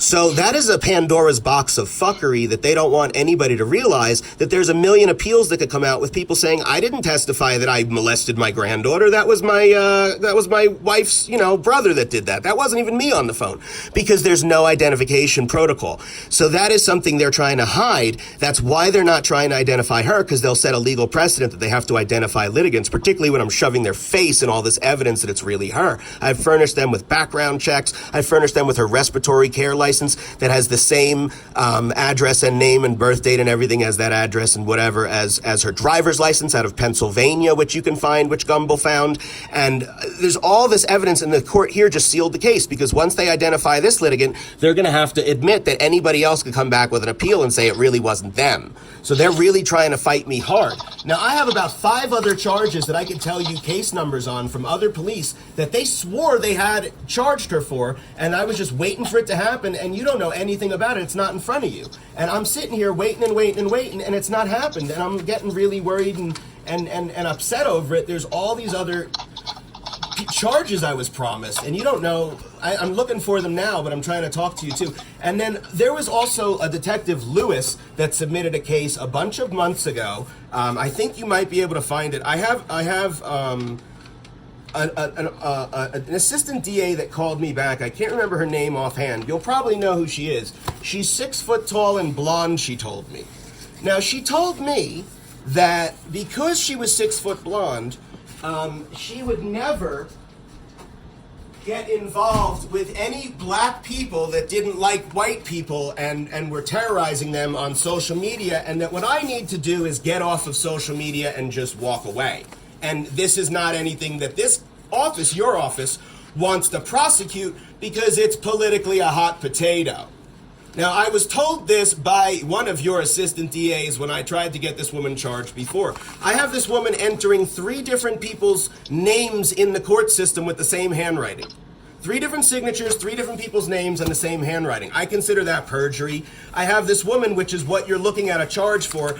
So that is a Pandora's box of fuckery that they don't want anybody to realize, that there's a million appeals that could come out with people saying, I didn't testify that I molested my granddaughter. That was my wife's, brother that did that. That wasn't even me on the phone, because there's no identification protocol. So that is something they're trying to hide. That's why they're not trying to identify her, because they'll set a legal precedent that they have to identify litigants, particularly when I'm shoving their face in all this evidence that it's really her. I've furnished them with background checks. I've furnished them with her respiratory care license that has the same address and name and birth date and everything as that address and whatever as her driver's license out of Pennsylvania, which you can find, which Gumbel found. And there's all this evidence, and the court here just sealed the case, because once they identify this litigant, they're going to have to admit that anybody else could come back with an appeal and say it really wasn't them. So they're really trying to fight me hard. Now, I have about 5 other charges that I can tell you case numbers on from other police that they swore they had charged her for, and I was just waiting for it to happen, and you don't know anything about it. It's not in front of you. And I'm sitting here waiting, and it's not happened, and I'm getting really worried and upset over it. There's all these other charges I was promised, and you don't know. I'm looking for them now, but I'm trying to talk to you too. And then there was also a Detective Lewis that submitted a case a bunch of months ago. I think you might be able to find it. I have an assistant DA that called me back. I can't remember her name offhand. You'll probably know who she is. She's 6 foot tall and blonde, she told me. Now, she told me that because she was 6 foot blonde, she would never get involved with any black people that didn't like white people and were terrorizing them on social media, and that what I need to do is get off of social media and just walk away. And this is not anything that this office, your office, wants to prosecute, because it's politically a hot potato. Now, I was told this by one of your assistant DAs when I tried to get this woman charged before. I have this woman entering 3 different people's names in the court system with the same handwriting. 3 different signatures, 3 different people's names, and the same handwriting. I consider that perjury. I have this woman, which is what you're looking at a charge for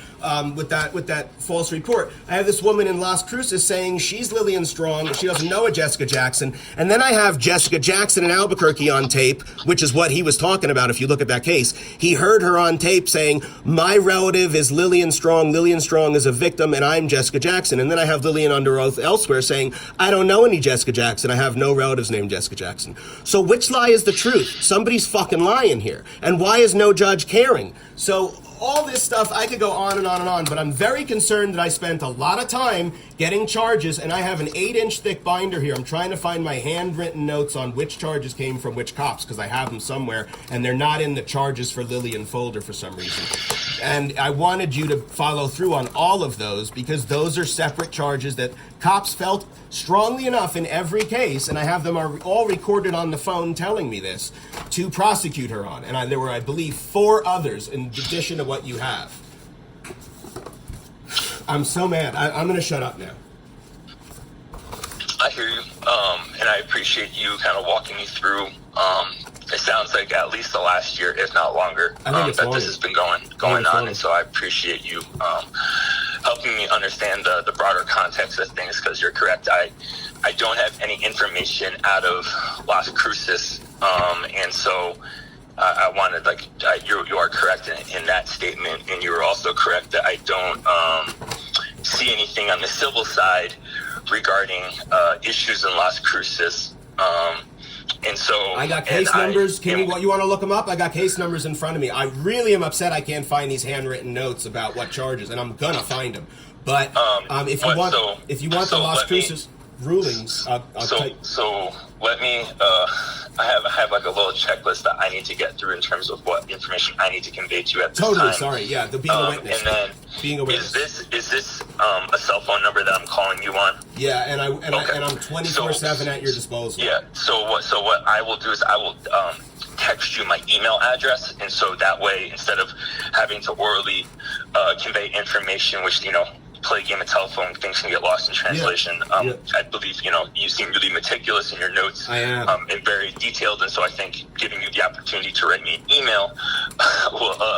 with that false report. I have this woman in Las Cruces saying she's Lillian Strong, she doesn't know a Jessica Jackson. And then I have Jessica Jackson in Albuquerque on tape, which is what he was talking about if you look at that case. He heard her on tape saying, my relative is Lillian Strong is a victim, and I'm Jessica Jackson. And then I have Lillian under oath elsewhere saying, I don't know any Jessica Jackson, I have no relatives named Jessica Jackson. So which lie is the truth? Somebody's fucking lying here. And why is no judge caring? So all this stuff, I could go on and on and on, but I'm very concerned that I spent a lot of time getting charges, and I have an 8-inch thick binder here. I'm trying to find my handwritten notes on which charges came from which cops, because I have them somewhere, and they're not in the charges for Lillian folder for some reason. And I wanted you to follow through on all of those, because those are separate charges that cops felt strongly enough in every case, and I have them all recorded on the phone telling me this, to prosecute her on. And there were, I believe, 4 others in addition to what you have. I'm so mad. I'm going to shut up now. I hear you, and I appreciate you kind of walking me through. It sounds like at least the last year, if not longer, that this has been going on, and so I appreciate you helping me understand the broader context of things, because you're correct. I don't have any information out of Las Cruces, and so I wanted, you are correct in that statement, and you were also correct that I don't see anything on the civil side regarding issues in Las Cruces. And so I got case numbers. You want to look them up? I got case numbers in front of me. I really am upset I can't find these handwritten notes about what charges, and I'm gonna find them. But if you want the Las Cruces rulings, so let me. I have like a little checklist that I need to get through in terms of what information I need to convey to you at this time. Totally, sorry. Yeah, the being a witness. And then being a witness. Is this a cell phone number that I'm calling you on? Yeah, and I'm 24/7 at your disposal. Yeah. So what I will do is I will text you my email address, and so that way, instead of having to orally convey information, which play a game of telephone, things can get lost in translation. Yeah. I believe, you seem really meticulous in your notes. I am. And very detailed, and so I think giving you the opportunity to write me an email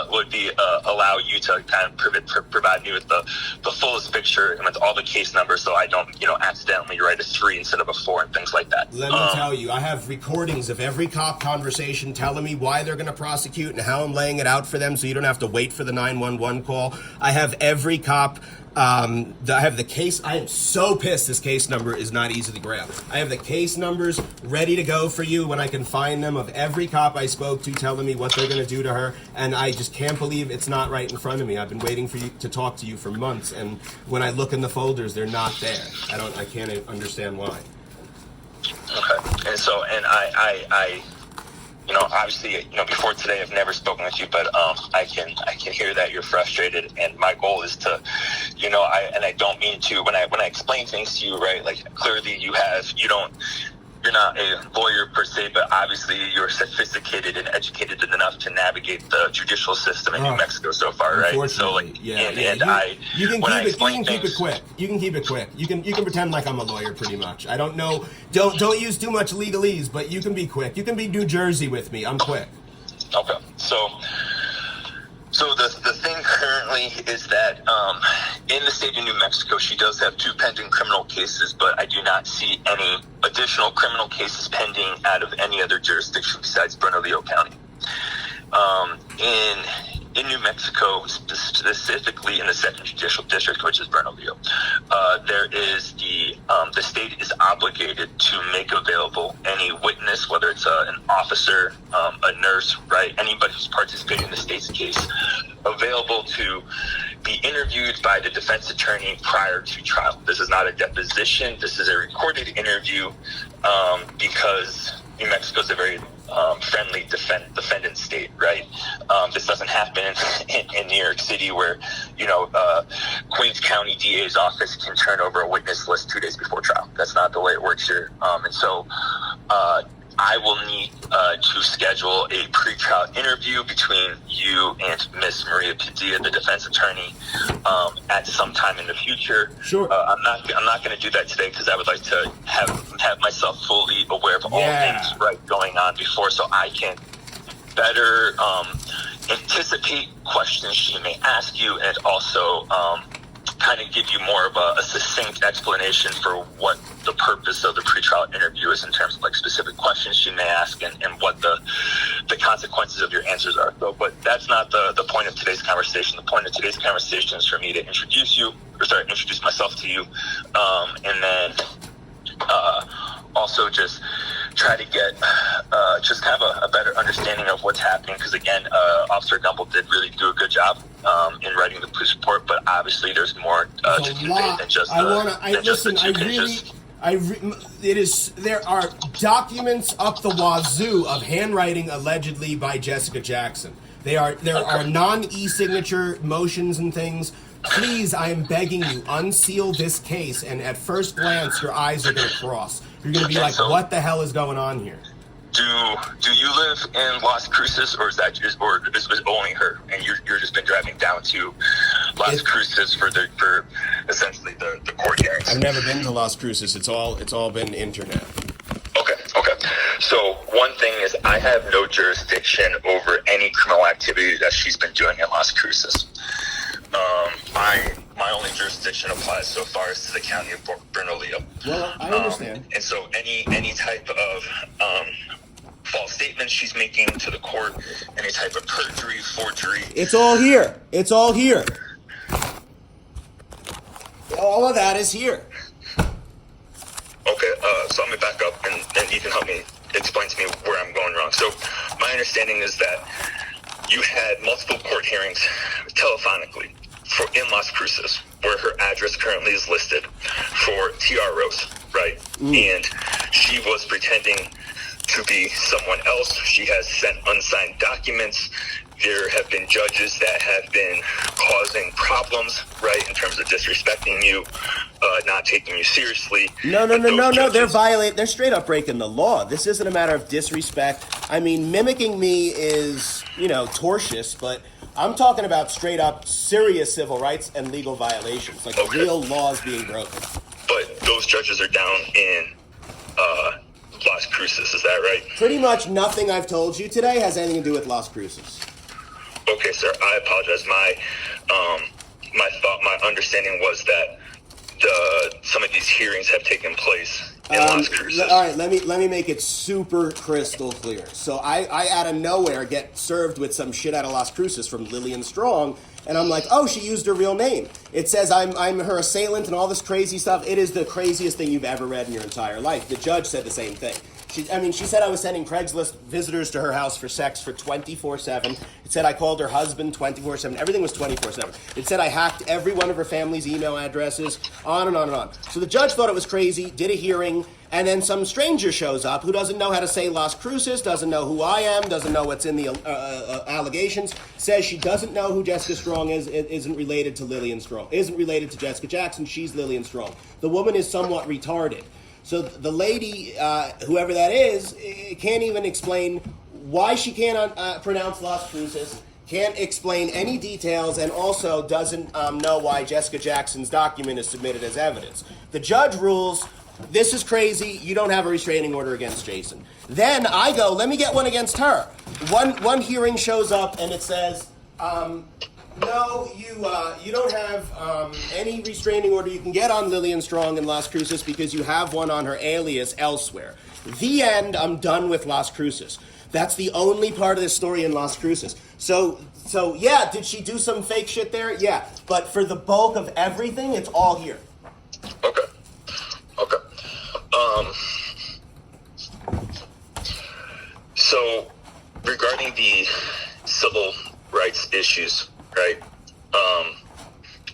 would be allow you to kind of provide me with the fullest picture and with all the case numbers, so I don't, accidentally write a 3 instead of a 4 and things like that. Let me tell you, I have recordings of every cop conversation telling me why they're going to prosecute and how I'm laying it out for them so you don't have to wait for the 911 call. I have every cop. I have the case. I am so pissed this case number is not easy to grab. I have the case numbers ready to go for you when I can find them of every cop I spoke to telling me what they're going to do to her. And I just can't believe it's not right in front of me. I've been waiting for you to talk to you for months. And when I look in the folders, they're not there. I can't understand why. Okay. And so, and I obviously, before today, I've never spoken with you, but I can hear that you're frustrated, and my goal is to, I don't mean to, when I explain things to you, right, like clearly you're not a lawyer per se, but obviously you're sophisticated and educated enough to navigate the judicial system in New Mexico so far, right? So You can keep it quick. You can keep it quick. You can pretend like I'm a lawyer pretty much. I don't know. Don't use too much legalese, but you can be quick. You can be New Jersey with me. I'm quick. Okay. So the thing currently is that in the state of New Mexico, she does have 2 pending criminal cases, but I do not see any additional criminal cases pending out of any other jurisdiction besides Bernalillo County. In New Mexico, specifically in the 2nd Judicial District, which is Bernalillo, there is the state is obligated to make available any witness, whether it's an officer, a nurse, right, anybody who's participating in the state's case, available to be interviewed by the defense attorney prior to trial. This is not a deposition. This is a recorded interview because New Mexico is a very friendly defendant state, right? This doesn't happen in New York City where, Queens County DA's office can turn over a witness list 2 days before trial. That's not the way it works here. And so I will need to schedule a pretrial interview between you and Miss Maria Padilla, the defense attorney, at some time in the future. Sure. I'm not going to do that today because I would like to have myself fully aware of all things right going on before, so I can better anticipate questions she may ask you, and also kind of give you more of a succinct explanation for what the purpose of the pretrial interview is in terms of like specific questions she may ask and what the consequences of your answers are. So, but that's not the point of today's conversation. The point of today's conversation is for me to introduce myself to you, and then also just try to get just kind of a better understanding of what's happening, because again, Officer Gumble did really do a good job in writing the police report, but obviously there's more to convey than just there are documents up the wazoo of handwriting allegedly by Jessica Jackson. There are non-e-signature motions and things. Please, I am begging you, unseal this case, and at first glance, your eyes are going to cross. You're going to be like, what the hell is going on here? Do you live in Las Cruces, or is only her, and you're just been driving down to Las Cruces for essentially the court hearings? I've never been to Las Cruces. It's all been internet. Okay. So one thing is, I have no jurisdiction over any criminal activity that she's been doing in Las Cruces. My only jurisdiction applies so far is to the county of Bernalillo. Well, I understand. And so any type of false statements she's making to the court, any type of perjury, forgery. It's all here. All of that is here. Okay, so let me back up and you can help me explain to me where I'm going wrong. So my understanding is that you had multiple court hearings telephonically in Las Cruces, where her address currently is listed for TROs, right? And she was pretending to be someone else. She has sent unsigned documents. There have been judges that have been causing problems, right, in terms of disrespecting you, not taking you seriously. No. They're straight up breaking the law. This isn't a matter of disrespect. I mean, mimicking me is, tortious, but I'm talking about straight up serious civil rights and legal violations, like real laws being broken. But those judges are down in Las Cruces, is that right? Pretty much nothing I've told you today has anything to do with Las Cruces. Okay, sir, I apologize. My understanding was that some of these hearings have taken place in Las Cruces. All right, let me make it super crystal clear. So I out of nowhere get served with some shit out of Las Cruces from Lillian Strong, and I'm like, oh, she used her real name. It says I'm her assailant and all this crazy stuff. It is the craziest thing you've ever read in your entire life. The judge said the same thing. She said I was sending Craigslist visitors to her house for sex for 24/7. It said I called her husband 24/7. Everything was 24/7. It said I hacked every one of her family's email addresses, on and on and on. So the judge thought it was crazy, did a hearing, and then some stranger shows up who doesn't know how to say Las Cruces, doesn't know who I am, doesn't know what's in the allegations, says she doesn't know who Jessica Strong is, isn't related to Lillian Strong, isn't related to Jessica Jackson, she's Lillian Strong. The woman is somewhat retarded. So the lady, whoever that is, can't even explain why she can't pronounce Las Cruces, can't explain any details, and also doesn't know why Jessica Jackson's document is submitted as evidence. The judge rules, this is crazy, you don't have a restraining order against Jason. Then I go, let me get one against her. One hearing shows up and it says, no, you don't have any restraining order you can get on Lillian Strong in Las Cruces because you have one on her alias elsewhere. The end, I'm done with Las Cruces. That's the only part of this story in Las Cruces. So yeah, did she do some fake shit there? Yeah, but for the bulk of everything, it's all here. Okay. So regarding the civil rights issues, right?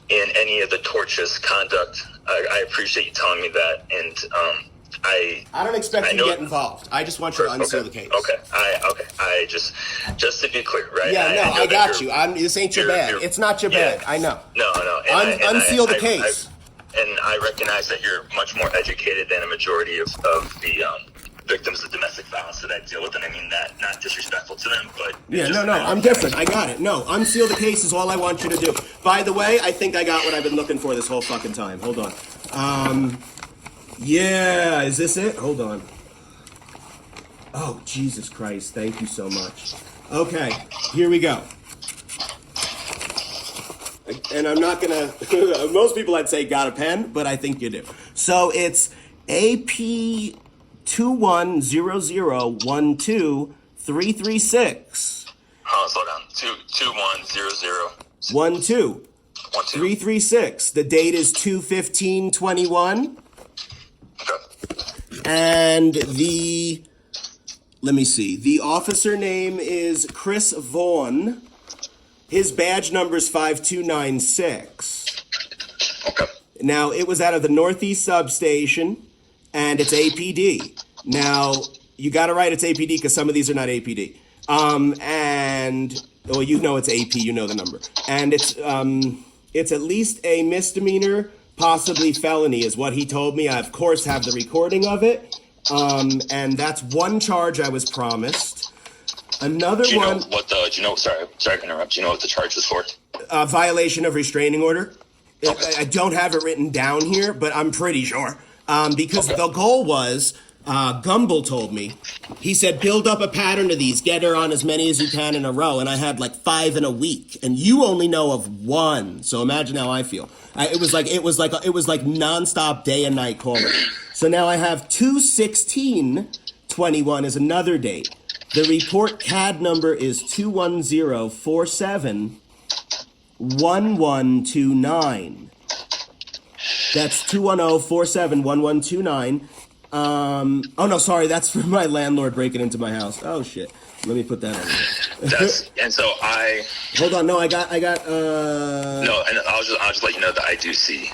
In any of the tortious conduct, I appreciate you telling me that, and I don't expect you to get involved. I just want you to unseal the case. Okay. I just to be clear, right? Yeah, I got you. This ain't your bad. It's not your bad. I know. No. Unseal the case. And I recognize that you're much more educated than a majority of the victims of domestic violence that I deal with, and I mean that not disrespectful to them, but I'm different. I got it. No, unseal the case is all I want you to do. By the way, I think I got what I've been looking for this whole fucking time. Hold on. Yeah, is this it? Hold on. Oh, Jesus Christ! Thank you so much. Okay, here we go. And I'm not gonna. Most people I'd say got a pen, but I think you do. So it's AP 210012 Slow down. 12 336. The date is 2/15/21. Okay. And let me see. The officer name is Chris Vaughn. His badge number is 5296. Okay. Now, it was out of the Northeast substation, and it's APD. Now, you got to write it's APD because some of these are not APD. Well, you know it's AP, you know the number. And it's at least a misdemeanor, possibly felony, is what he told me. I, of course, have the recording of it. And that's one charge I was promised. Another one. Sorry to interrupt. Do you know what the charge was for? Violation of restraining order. Okay. I don't have it written down here, but I'm pretty sure. Because the goal was, Gumble told me, he said, build up a pattern of these, get her on as many as you can in a row. And I had like 5 in a week, and you only know of 1. So imagine how I feel. It was like nonstop day and night calling. So now I have 2/16/21 is another date. The report CAD number is 210471129. That's 210471129. Oh no, sorry, that's for my landlord breaking into my house. Oh shit. Let me put that on there. Hold on, no, I got No, and I'll just let you know that I do see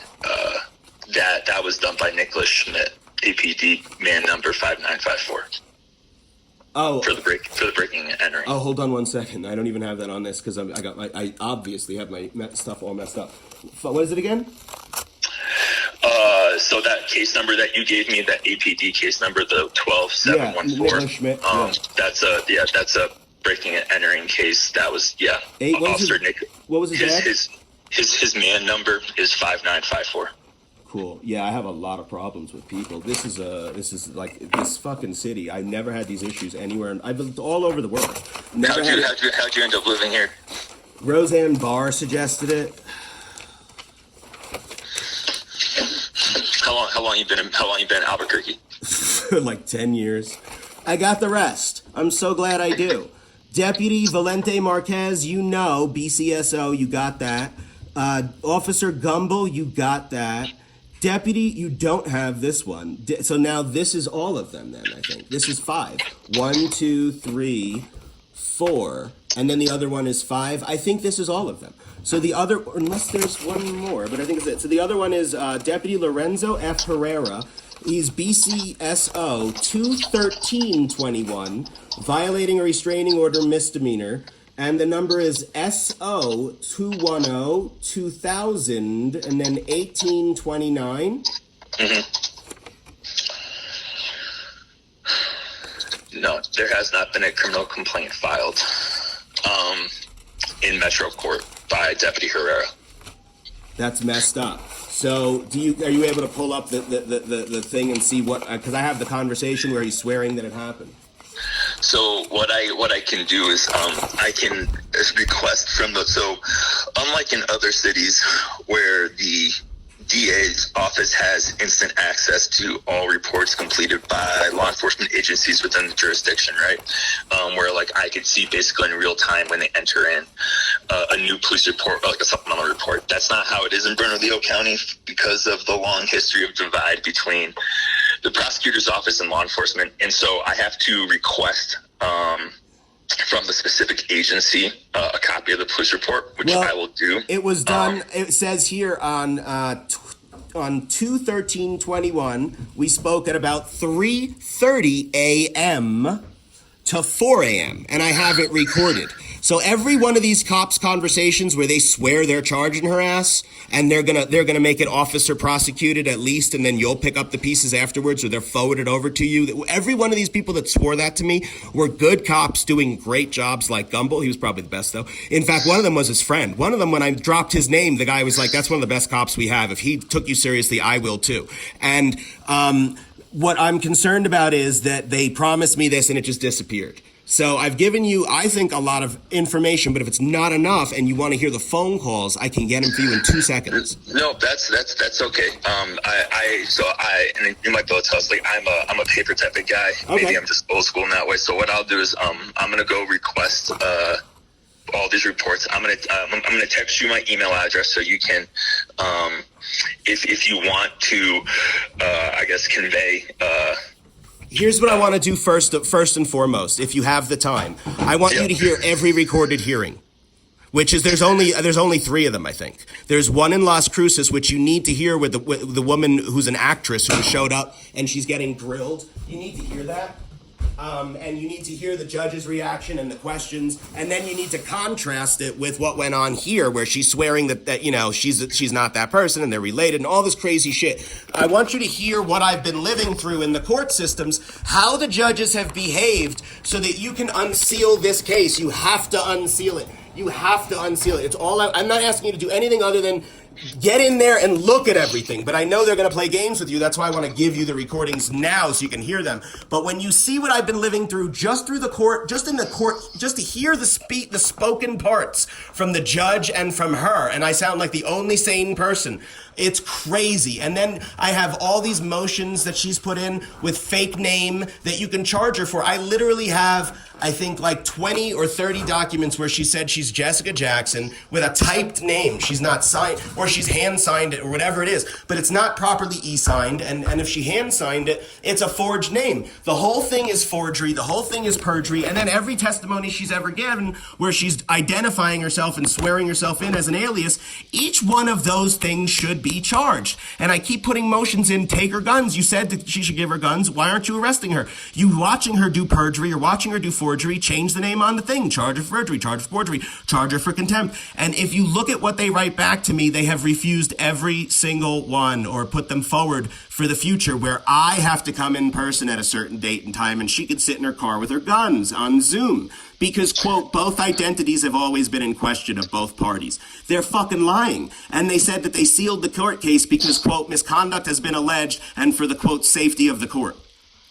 that was done by Nicholas Schmidt, APD man number 5954. Oh, for the breaking and entering. Oh, hold on one second. I don't even have that on this because I obviously have my stuff all messed up. What is it again? So that case number that you gave me, that APD case number, the 12714. Schmidt. That's a breaking and entering case. That was Officer Nick. What was his his man number is 5954. Cool. Yeah, I have a lot of problems with people. This is like this fucking city. I never had these issues anywhere. I've lived all over the world. How'd you end up living here? Roseanne Barr suggested it. How long you been in Albuquerque? like 10 years. I got the rest. I'm so glad I do. Deputy Valente Marquez, you know, BCSO, you got that. Officer Gumbel, you got that. Deputy, you don't have this one. So now this is all of them then, I think. This is 5. 1, 2, 3, 4. And then the other one is 5. I think this is all of them. So the other, unless there's one more, but I think it's it. So the other one is Deputy Lorenzo F. Herrera. He's BCSO 21321, violating a restraining order misdemeanor. And the number is SO 210 2000 and then 1829. No, there has not been a criminal complaint filed in Metro Court by Deputy Herrera. That's messed up. So, are you able to pull up the thing and see what? Because I have the conversation where he's swearing that it happened. So what I can do is I can request from so unlike in other cities where the DA's office has instant access to all reports completed by law enforcement agencies within the jurisdiction, right? Where like I could see basically in real time when they enter in a new police report, like a supplemental report. That's not how it is in Bernalillo County because of the long history of divide between the prosecutor's office and law enforcement. And so I have to request from the specific agency a copy of the police report, which I will do. It was done. It says here on 2/13/21, we spoke at about 3:30 a.m. to 4 a.m. and I have it recorded. So every one of these cops' conversations where they swear they're charging her ass and they're gonna make it officer prosecuted at least, and then you'll pick up the pieces afterwards or they're forwarded over to you. Every one of these people that swore that to me were good cops doing great jobs, like Gumbel. He was probably the best though. In fact, one of them was his friend. One of them, when I dropped his name, the guy was like, "That's one of the best cops we have. If he took you seriously, I will too." And what I'm concerned about is that they promised me this and it just disappeared. So I've given you, I think, a lot of information, but if it's not enough and you want to hear the phone calls, I can get them for you in 2 seconds. No, that's okay. And you might be able to tell us, like, I'm a paper type of guy. Okay. Maybe I'm just old school in that way. So what I'll do is I'm gonna go request all these reports. I'm gonna text you my email address so you can if you want to I guess convey Here's what I want to do first and foremost, if you have the time. I want you to hear every recorded hearing, which is there's only 3 of them, I think. There's one in Las Cruces, which you need to hear with the woman who's an actress who showed up and she's getting grilled. You need to hear that. And you need to hear the judge's reaction and the questions, and then you need to contrast it with what went on here, where she's swearing that you know she's not that person and they're related and all this crazy shit. I want you to hear what I've been living through in the court systems, how the judges have behaved, so that you can unseal this case. You have to unseal it. You have to unseal it. It's all I'm not asking you to do anything other than get in there and look at everything. But I know they're going to play games with you. That's why I want to give you the recordings now so you can hear them. But when you see what I've been living through just through the court, just in the court, just to hear the spoken parts from the judge and from her, and I sound like the only sane person. It's crazy. And then I have all these motions that she's put in with fake name that you can charge her for. I literally have, I think, like 20 or 30 documents where she said she's Jessica Jackson with a typed name. She's not signed, or she's hand-signed it, or whatever it is. But it's not properly e-signed, and if she hand-signed it, it's a forged name. The whole thing is forgery. The whole thing is perjury. And then every testimony she's ever given where she's identifying herself and swearing herself in as an alias, each one of those things should be charged. And I keep putting motions in, take her guns. You said that she should give her guns. Why aren't you arresting her? You watching her do perjury or watching her do forgery, change the name on the thing. Charge her for perjury, charge her for forgery, charge her for contempt. And if you look at what they write back to me, they have refused every single one or put them forward for the future where I have to come in person at a certain date and time and she could sit in her car with her guns on Zoom. Because, quote, both identities have always been in question of both parties. They're fucking lying. And they said that they sealed the court case because, quote, misconduct has been alleged and for the, quote, safety of the court.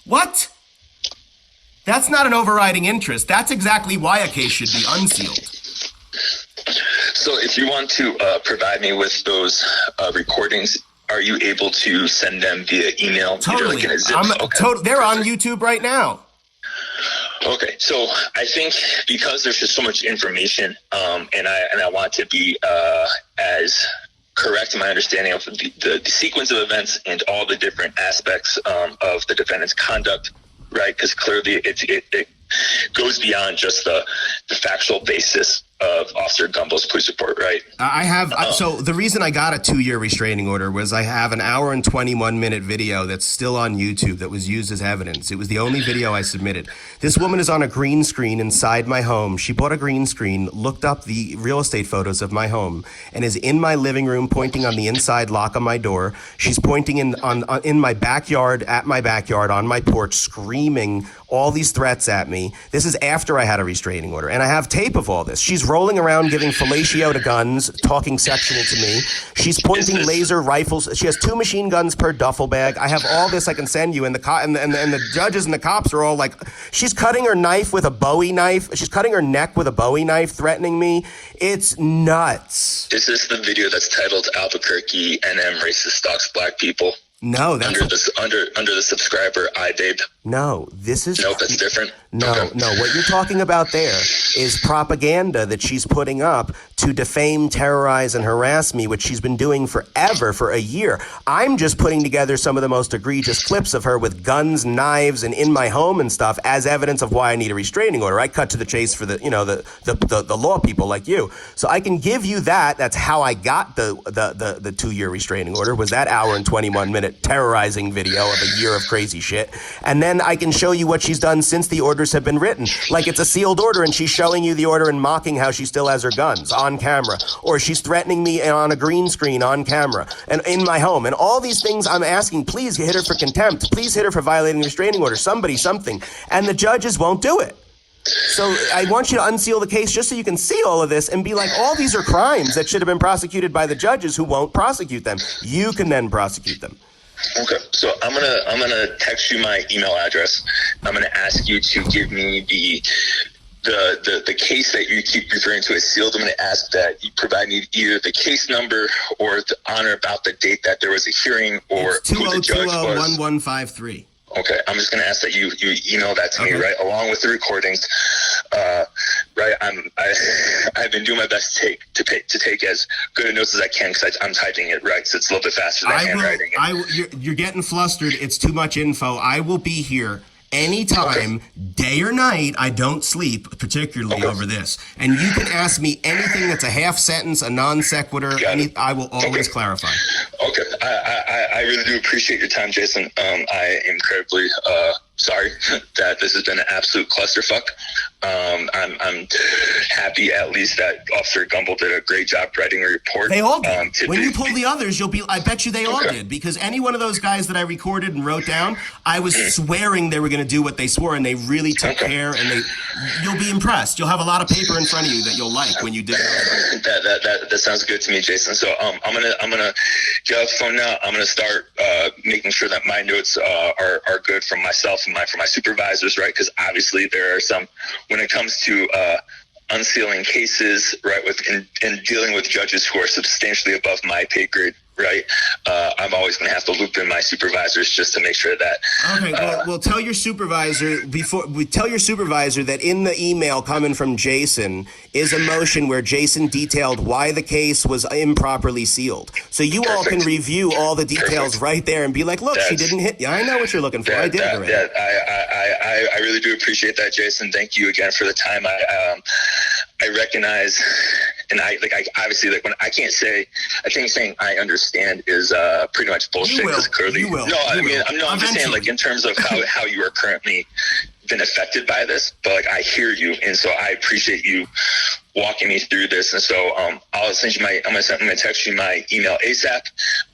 What? That's not an overriding interest. That's exactly why a case should be unsealed. So if you want to provide me with those recordings are you able to send them via email? Totally. Either like in a zip? They're on YouTube right now. Okay, so I think because there's just so much information, and I want to be as correct in my understanding of the sequence of events and all the different aspects of the defendant's conduct, right? Because clearly it goes beyond just the factual basis of Officer Gumbo's police report, right? So the reason I got a 2-year restraining order was I have an hour and 21-minute video that's still on YouTube that was used as evidence. It was the only video I submitted. This woman is on a green screen inside my home. She bought a green screen, looked up the real estate photos of my home, and is in my living room pointing on the inside lock on my door. She's pointing in my backyard, at my backyard, on my porch, screaming all these threats at me. This is after I had a restraining order, and I have tape of all this. She's rolling around giving fellatio to guns, talking sexual to me. She's pointing laser rifles. She has 2 machine guns per duffel bag. I have all this I can send you, and the judges and the cops are all like, she's cutting her knife with a Bowie knife. She's cutting her neck with a Bowie knife, threatening me. It's nuts. Is this the video that's titled Albuquerque NM Racist Stalks Black People? No, that's under the subscriber iBabe. No, this is that's different. No, what you're talking about there is propaganda that she's putting up to defame, terrorize, and harass me, which she's been doing forever, for a year. I'm just putting together some of the most egregious clips of her with guns, knives, and in my home and stuff as evidence of why I need a restraining order. I cut to the chase for the law people like you. So I can give you that. That's how I got the 2-year restraining order, was that hour and 21-minute terrorizing video of a year of crazy shit. And then I can show you what she's done since the orders have been written. Like it's a sealed order and she's showing you the order and mocking how she still has her guns on camera. Or she's threatening me on a green screen on camera and in my home. And all these things I'm asking, please hit her for contempt. Please hit her for violating the restraining order. Somebody, something. And the judges won't do it. So I want you to unseal the case just so you can see all of this and be like, all these are crimes that should have been prosecuted by the judges who won't prosecute them. You can then prosecute them. Okay, so I'm gonna text you my email address. I'm gonna ask you to give me the case that you keep referring to as sealed. I'm gonna ask that you provide me either the case number or on or about the date that there was a hearing or who the judge was. 2020-1153. Okay, I'm just gonna ask that you email that to me, right, along with the recordings. Right, I've been doing my best to take as good a notes as I can because I'm typing it, right, so it's a little bit faster than handwriting. You're getting flustered. It's too much info. I will be here anytime, day or night. I don't sleep, particularly over this. And you can ask me anything that's a half sentence, a non sequitur. I will always clarify. Okay, I really do appreciate your time, Jason. I am incredibly sorry that this has been an absolute clusterfuck. I'm happy at least that Officer Gumbo did a great job writing a report. They all did. When you pull the others, I bet you they all did, because any one of those guys that I recorded and wrote down, I was swearing they were going to do what they swore, and they really took care. And you'll be impressed. You'll have a lot of paper in front of you that you'll like when you did it. That sounds good to me, Jason. So I'm gonna get off the phone now. I'm gonna start making sure that my notes are good from myself and for my supervisors, right? Because obviously there are some, when it comes to unsealing cases, right, and dealing with judges who are substantially above my pay grade, right, I'm always going to have to loop in my supervisors just to make sure that. Okay, well, tell your supervisor that in the email coming from Jason is a motion where Jason detailed why the case was improperly sealed. So you all can review all the details right there and be like, look, she didn't hit you. I know what you're looking for. I did it already. I really do appreciate that, Jason. Thank you again for the time. I recognize, and I obviously when I can't say, I think saying I understand is pretty much bullshit. Because clearly, you will. No, I'm just saying, like, in terms of how you are currently been affected by this, but like I hear you, and so I appreciate you walking me through this. And so I'll send you I'm gonna text you my email ASAP,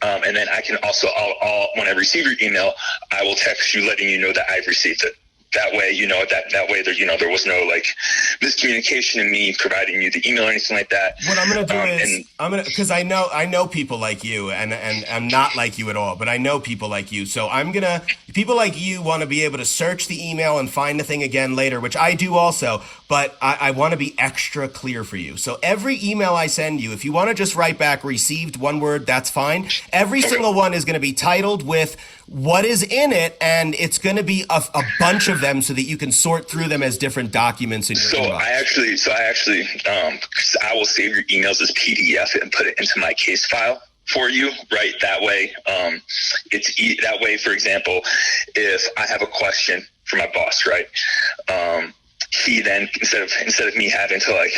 and then I can also, when I receive your email, I will text you letting you know that I've received it. That way, that way there was no like miscommunication in me providing you the email or anything like that. What I'm gonna do is because I know people like you, and I'm not like you at all, but I know people like you. So people like you want to be able to search the email and find the thing again later, which I do also. But I want to be extra clear for you. So every email I send you, if you want to just write back received, one word, that's fine. Every single one is going to be titled with what is in it, and it's going to be a bunch of them so that you can sort through them as different documents in your inbox. I will save your emails as PDF and put it into my case file for you, right? That way, that way, for example, if I have a question for my boss, right? He then, instead of me having to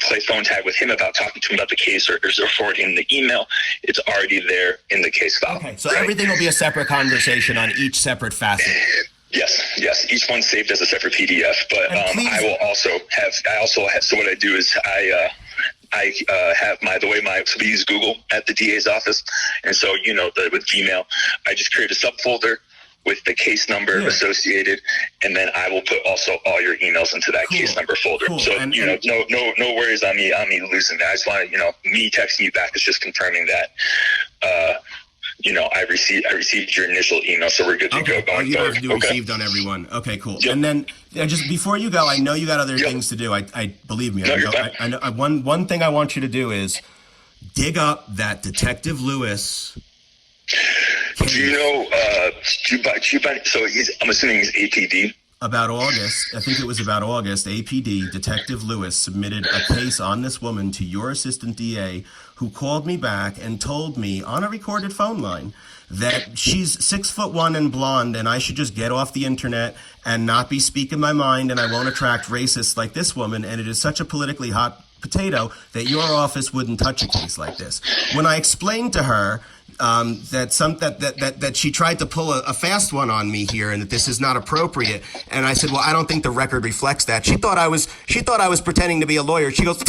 play phone tag with him about talking to him about the case or forwarding the email, it's already there in the case file. Okay, so everything will be a separate conversation on each separate facet. Yes. Each one's saved as a separate PDF. But I will also have. So what I do is I have so we use Google at the DA's office, and so with Gmail, I just create a subfolder with the case number associated, and then I will put also all your emails into that case number folder. Cool. So no worries on me losing that. I just want me texting you back is just confirming that I received your initial email, so we're good to go going you forward. have to do received on everyone. Okay, cool. Yep. And then just before you go, I know you got other things to do. I believe me. I know. One thing I want you to do is dig up that Detective Lewis. Do you know? So I'm assuming he's APD. About August, I think it was about August, APD, Detective Lewis submitted a case on this woman to your assistant DA, who called me back and told me on a recorded phone line that she's 6'1" and blonde, and I should just get off the internet and not be speaking my mind, and I won't attract racists like this woman, and it is such a politically hot potato that your office wouldn't touch a case like this. When I explained to her that she tried to pull a fast one on me here, and that this is not appropriate, and I said, well, I don't think the record reflects that. She thought I was pretending to be a lawyer. She goes,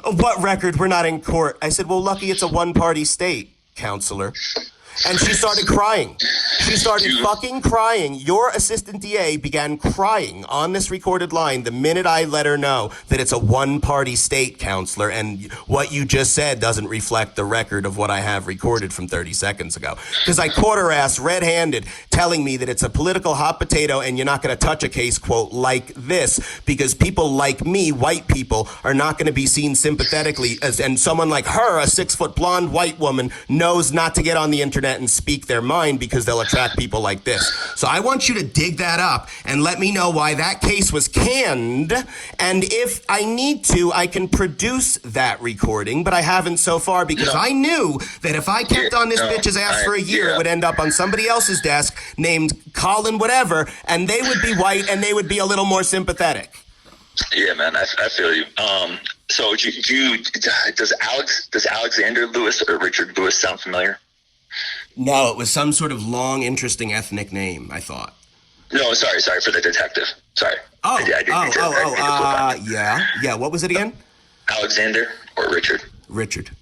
what record? We're not in court. I said, well, lucky it's a one-party state, counselor. And she started crying. She started fucking crying. Your assistant DA began crying on this recorded line the minute I let her know that it's a one-party state, counselor, and what you just said doesn't reflect the record of what I have recorded from 30 seconds ago. Because I caught her ass red-handed telling me that it's a political hot potato and you're not going to touch a case, quote, like this, because people like me, white people, are not going to be seen sympathetically, and someone like her, a 6-foot blonde white woman, knows not to get on the internet and speak their mind because they'll attract people like this. So I want you to dig that up and let me know why that case was canned, and if I need to, I can produce that recording, but I haven't so far because I knew that if I kept on this bitch's ass for a year, it would end up on somebody else's desk named Colin whatever, and they would be white and they would be a little more sympathetic. Yeah, man, I feel you. So does Alexander Lewis or Richard Lewis sound familiar? No, it was some sort of long, interesting ethnic name, I thought. No, sorry for the detective. Sorry. Yeah. What was it again? Alexander or Richard? Richard.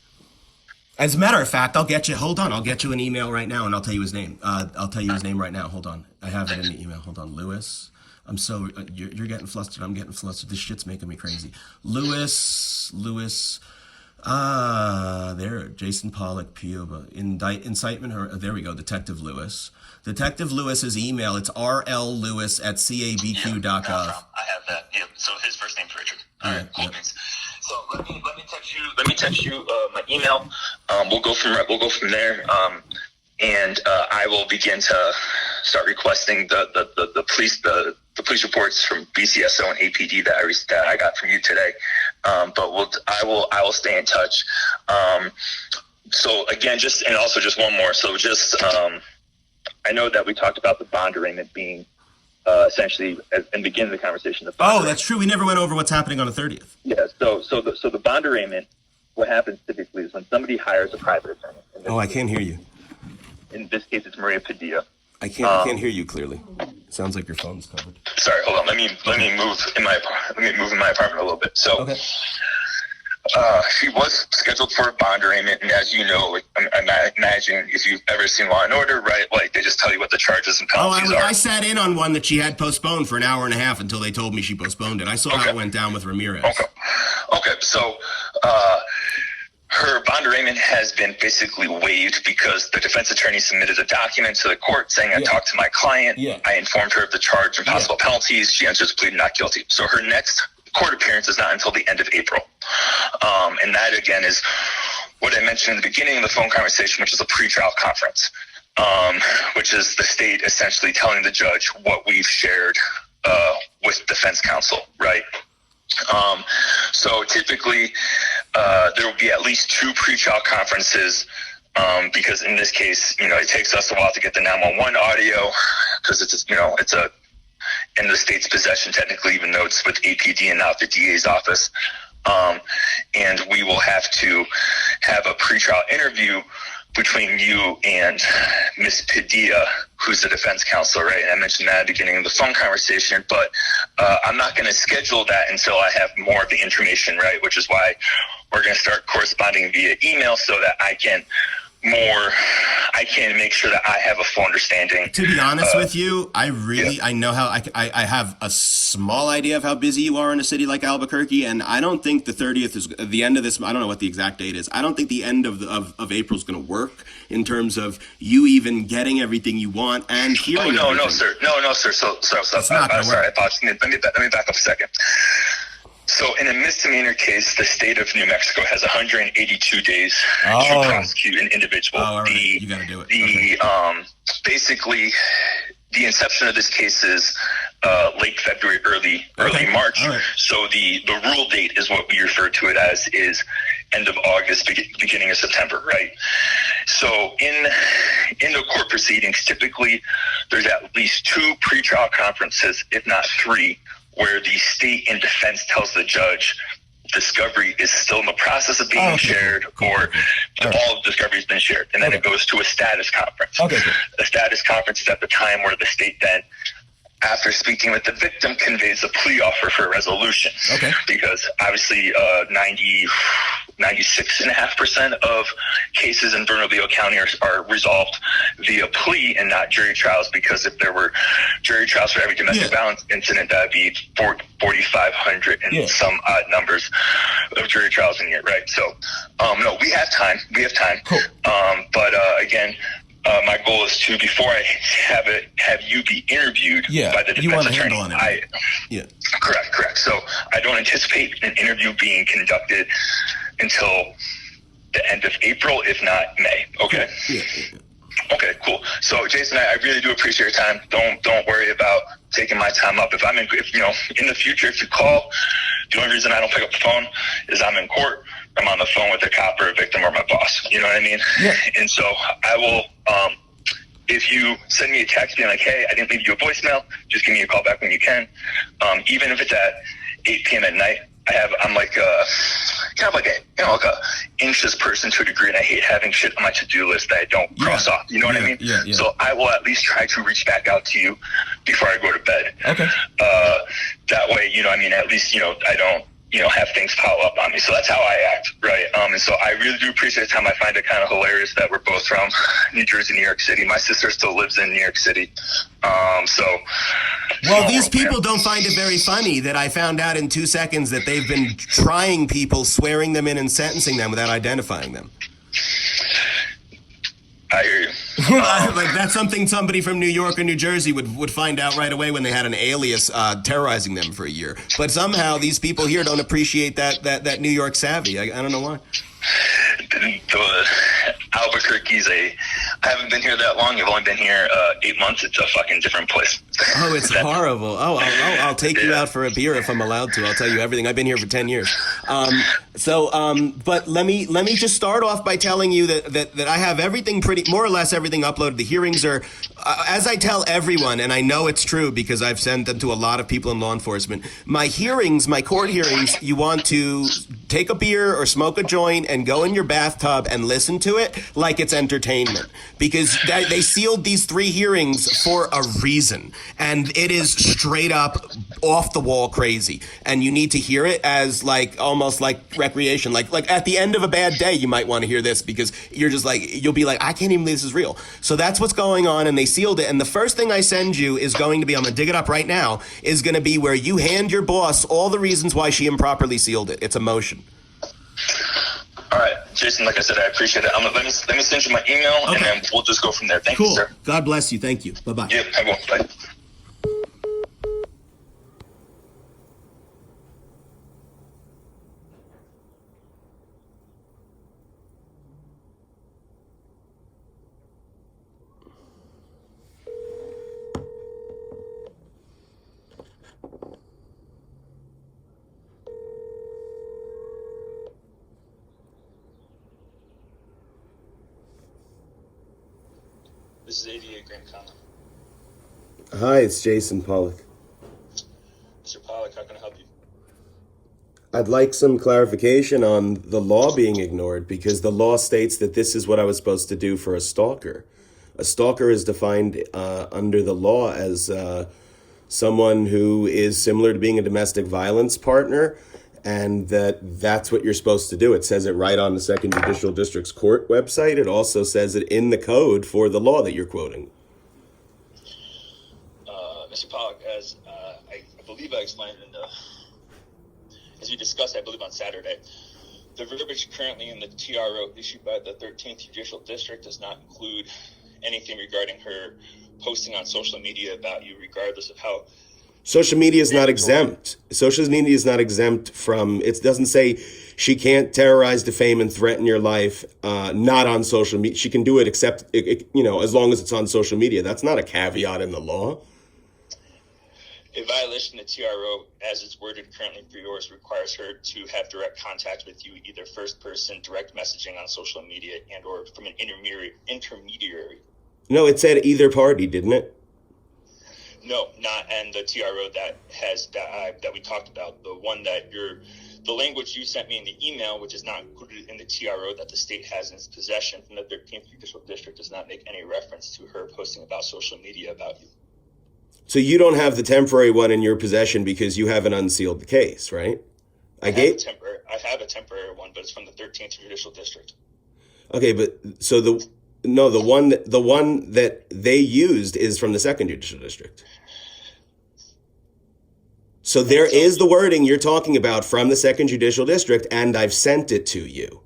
As a matter of fact, I'll get you an email right now, and I'll tell you his name. I'll tell you his name right now. Hold on. I have it in the email. Hold on. Lewis. I'm so... You're getting flustered. I'm getting flustered. This shit's making me crazy. Lewis... there, Jason Pollock, Pioba, incitement, there we go, Detective Lewis. Detective Lewis's email, it's rllewis@cabq.gov. I have that, yeah, so his first name's Richard. All right, cool. Yep. So let me text you my email. We'll go from there. And I will begin to start requesting the police reports from BCSO and APD that I got from you today. But I will stay in touch. So again, just one more. So I know that we talked about the bond arraignment being essentially in the beginning of the conversation. That's true. We never went over what's happening on the 30th. Yeah. So the bond arraignment, what happens typically is when somebody hires a private attorney. I can't hear you. In this case, it's Maria Padilla. I can't hear you clearly. Sounds like your phone's covered. Sorry, hold on. Let me move in my apartment a little bit. So, okay. She was scheduled for a bond arraignment, and as you know, like, I imagine if you've ever seen Law and Order, right, like they just tell you what the charges and penalties are. I sat in on one that she had postponed for an hour and a half until they told me she postponed it. I saw how it went down with Ramirez. Okay, so her bond arraignment has been basically waived because the defense attorney submitted a document to the court saying, I talked to my client, I informed her of the charge and possible penalties, she enters the plea not guilty. So her next court appearance is not until the end of April. And that, again, is what I mentioned in the beginning of the phone conversation, which is a pretrial conference, which is the state essentially telling the judge what we've shared with defense counsel, right? So typically, there will be at least 2 pretrial conferences, because in this case, it takes us a while to get the 911 audio because it's in the state's possession technically, even though it's with APD and not the DA's office. And we will have to have a pretrial interview between you and Miss Padilla, who's the defense counsel, right? And I mentioned that at the beginning of the phone conversation, but I'm not going to schedule that until I have more of the information, right? Which is why we're going to start corresponding via email so that I can make sure that I have a full understanding. To be honest with you, I know how I have a small idea of how busy you are in a city like Albuquerque, and I don't think the 30th is the end of this. I don't know what the exact date is. I don't think the end of April is going to work in terms of you even getting everything you want and hearing. No, sir. So I'm sorry. I apologize. Let me back up a second. So in a misdemeanor case, the state of New Mexico has 182 days to prosecute an individual. Right. You got to do it. Basically, the inception of this case is late February, early March. Right. So the rule date is what we refer to it as is end of August, beginning of September, right? So in the court proceedings, typically there's at least 2 pretrial conferences, if not 3, where the state and defense tells the judge discovery is still in the process of being shared, or all of discovery has been shared. And then it goes to a status conference. A status conference is at the time where the state then, after speaking with the victim, conveys a plea offer for resolution. Because obviously 96.5% of cases in Bernalillo County are resolved via plea and not jury trials, because if there were jury trials for every domestic violence incident, that would be 4,500 and some odd numbers of jury trials in here, right? So, no, we have time. Cool. But again, my goal is to, before I have you be interviewed by the defense attorney. Correct. So I don't anticipate an interview being conducted until the end of April, if not May. Okay. Okay, cool. So Jason, I really do appreciate your time. Don't worry about taking my time up. If in the future, if you call, the only reason I don't pick up the phone is I'm in court. I'm on the phone with a cop or a victim or my boss. You know what I mean? Yeah. And so I will, if you send me a text being like, hey, I didn't leave you a voicemail, just give me a call back when you can. Even if it's at 8 p.m. at night, I'm like kind of like a anxious person to a degree, and I hate having shit on my to-do list that I don't cross off. You know what I mean? Yeah. So I will at least try to reach back out to you before I go to bed. Okay. That way, at least, I don't, have things pile up on me. So that's how I act, right? And so I really do appreciate the time. I find it kind of hilarious that we're both from New Jersey, New York City. My sister still lives in New York City. Well, these people don't find it very funny that I found out in 2 seconds that they've been trying people, swearing them in and sentencing them without identifying them. I hear you. Like that's something somebody from New York or New Jersey would find out right away when they had an alias terrorizing them for a year. But somehow these people here don't appreciate that New York savvy. I don't know why. Albuquerque's I haven't been here that long. I've only been here 8 months. It's a fucking different place. Oh, it's horrible. Oh, I'll take you out for a beer if I'm allowed to. I'll tell you everything. I've been here for 10 years. But let me just start off by telling you that I have everything more or less everything uploaded. The hearings are as I tell everyone, and I know it's true because I've sent them to a lot of people in law enforcement, my court hearings, you want to take a beer or smoke a joint and go in your bathtub and listen to it like it's entertainment. Because they sealed these 3 hearings for a reason. And it is straight up off the wall crazy. And you need to hear it as almost like recreation. Like at the end of a bad day, you might want to hear this because you're just you'll be like, I can't even believe this is real. So that's what's going on, and they sealed it. And the first thing I send you is going to be, I'm going to dig it up right now, is going to be where you hand your boss all the reasons why she improperly sealed it. It's a motion. All right, Jason, like I said, I appreciate it. Let me send you my email, and then we'll just go from there. Thank you, sir. God bless you. Thank you. Bye-bye. Yep, I will. Bye. This is ADA Grand Common. Hi, it's Jason Pollock. Mr. Pollock, how can I help you? I'd like some clarification on the law being ignored, because the law states that this is what I was supposed to do for a stalker. A stalker is defined under the law as someone who is similar to being a domestic violence partner, and that's what you're supposed to do. It says it right on the Second Judicial District's court website. It also says it in the code for the law that you're quoting. Mr. Pollock, as I believe I explained as we discussed, I believe on Saturday, the verbiage currently in the TRO issued by the 13th Judicial District does not include anything regarding her posting on social media about you, regardless of how. Social media is not exempt. Social media is not exempt from, it doesn't say she can't terrorize, defame, and threaten your life, not on social media. She can do it except, as long as it's on social media. That's not a caveat in the law. A violation of TRO, as it's worded currently for yours, requires her to have direct contact with you, either first person, direct messaging on social media, and or from an intermediary. No, it said either party, didn't it? No, not. And the TRO that we talked about, the language you sent me in the email, which is not included in the TRO that the state has in its possession from the 13th Judicial District, does not make any reference to her posting about social media about you. So you don't have the temporary one in your possession because you haven't unsealed the case, right? I have a temporary one, but it's from the 13th Judicial District. Okay, but so the one that they used is from the Second Judicial District. So there is the wording you're talking about from the Second Judicial District, and I've sent it to you.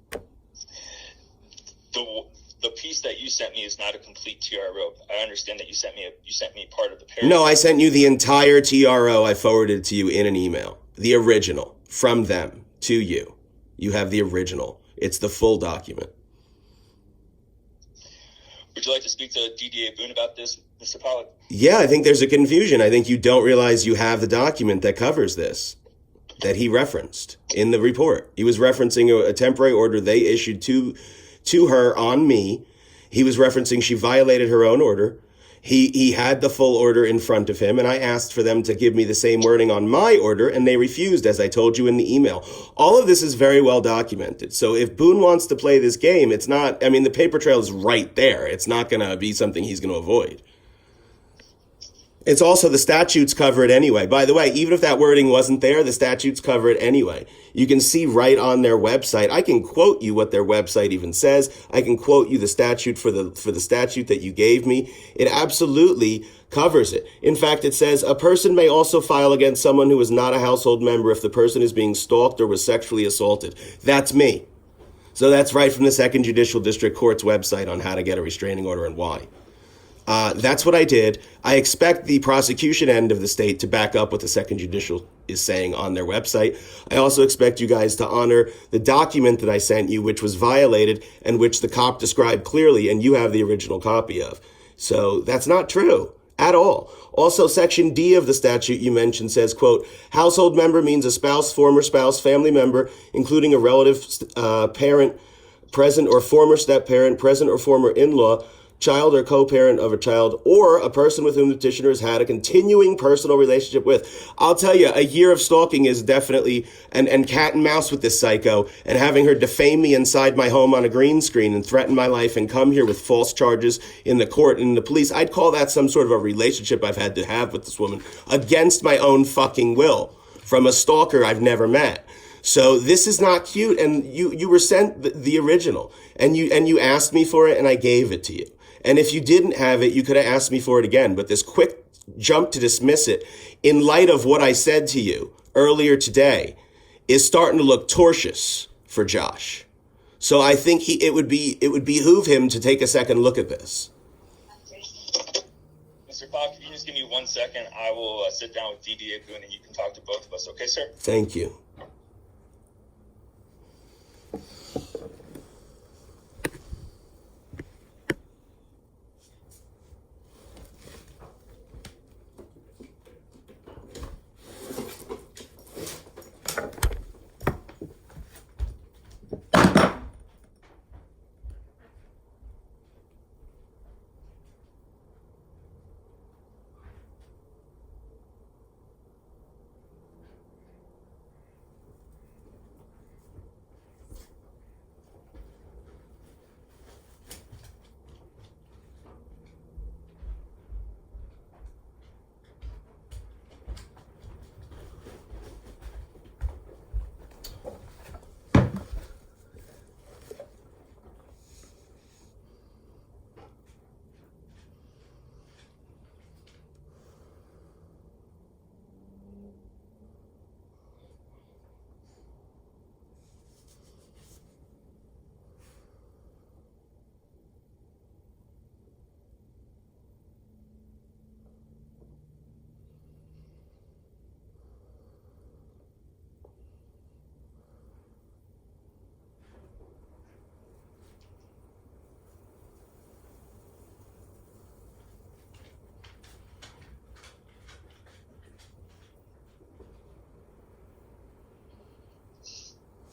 The piece that you sent me is not a complete TRO. I understand that you sent me part of the paragraph. No, I sent you the entire TRO. I forwarded it to you in an email. The original from them to you. You have the original. It's the full document. Would you like to speak to DDA Boone about this, Mr. Pollock? Yeah, I think there's a confusion. I think you don't realize you have the document that covers this, that he referenced in the report. He was referencing a temporary order they issued to her on me. He was referencing she violated her own order. He had the full order in front of him, and I asked for them to give me the same wording on my order, and they refused, as I told you in the email. All of this is very well documented. So if Boone wants to play this game, it's not, the paper trail is right there. It's not going to be something he's going to avoid. It's also the statutes cover it anyway. By the way, even if that wording wasn't there, the statutes cover it anyway. You can see right on their website. I can quote you what their website even says. I can quote you the statute for the statute that you gave me. It absolutely covers it. In fact, it says a person may also file against someone who is not a household member if the person is being stalked or was sexually assaulted. That's me. So that's right from the Second Judicial District Court's website on how to get a restraining order and why. That's what I did. I expect the prosecution end of the state to back up what the Second Judicial is saying on their website. I also expect you guys to honor the document that I sent you, which was violated and which the cop described clearly, and you have the original copy of. So that's not true at all. Also, Section D of the statute you mentioned says, quote, household member means a spouse, former spouse, family member, including a relative, parent, present or former step-parent, present or former in-law, child or co-parent of a child, or a person with whom the petitioner has had a continuing personal relationship with. I'll tell you, a year of stalking is definitely, and cat and mouse with this psycho, and having her defame me inside my home on a green screen and threaten my life and come here with false charges in the court and the police. I'd call that some sort of a relationship I've had to have with this woman against my own fucking will from a stalker I've never met. So this is not cute, and you were sent the original, and you asked me for it, and I gave it to you. And if you didn't have it, you could have asked me for it again. But this quick jump to dismiss it, in light of what I said to you earlier today, is starting to look tortious for Josh. So I think it would behoove him to take a second look at this. Mr. Bob, can you just give me 1 second? I will sit down with DD Agun and you can talk to both of us. Okay, sir? Thank you.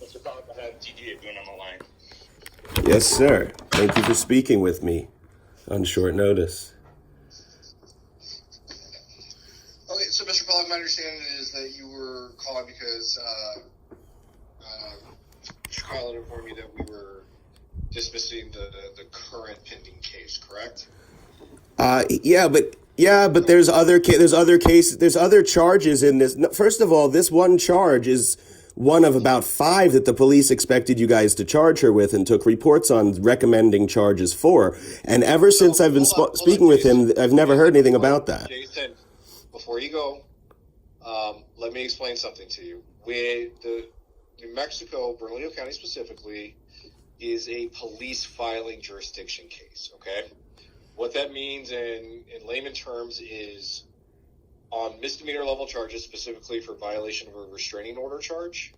Mr. Bob, I have DD Agun on the line. Yes, sir. Thank you for speaking with me on short notice. Okay, so Mr. Pollack, my understanding is that you were calling because Mr. Carlin informed you that we were dismissing the current pending case, correct? But there's other cases, there's other charges in this. First of all, this one charge is one of about 5 that the police expected you guys to charge her with and took reports on recommending charges for. And ever since I've been speaking with him, I've never heard anything about that. Jason, before you go, let me explain something to you. With the New Mexico, Bernalillo County specifically, is a police filing jurisdiction case, okay? What that means in layman terms is on misdemeanor level charges, specifically for violation of a restraining order charge,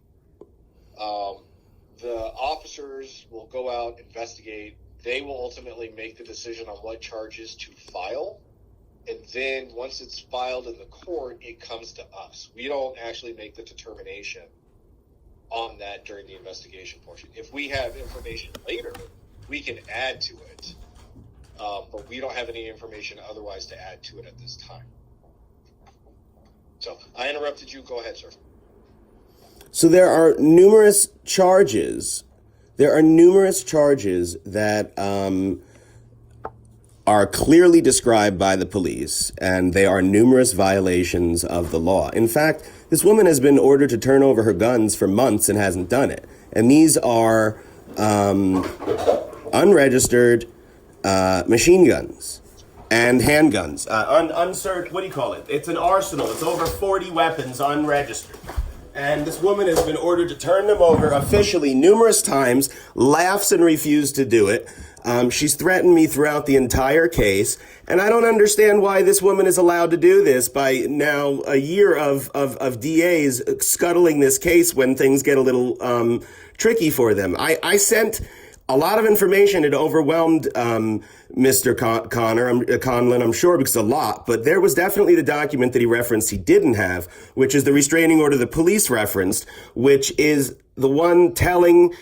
the officers will go out, investigate. They will ultimately make the decision on what charges to file. And then once it's filed in the court, it comes to us. We don't actually make the determination on that during the investigation portion. If we have information later, we can add to it. But we don't have any information otherwise to add to it at this time. So I interrupted you. Go ahead, sir. So there are numerous charges. There are numerous charges that are clearly described by the police, and they are numerous violations of the law. In fact, this woman has been ordered to turn over her guns for months and hasn't done it. And these are unregistered machine guns and handguns. Unsearched, what do you call it? It's an arsenal. It's over 40 weapons unregistered. And this woman has been ordered to turn them over officially numerous times, laughs and refuses to do it. She's threatened me throughout the entire case, and I don't understand why this woman is allowed to do this by now a year of DAs scuttling this case when things get a little tricky for them. I sent a lot of information. It overwhelmed Mr. Conlon, I'm sure, because a lot. But there was definitely the document that he referenced he didn't have, which is the restraining order the police referenced, which is the one telling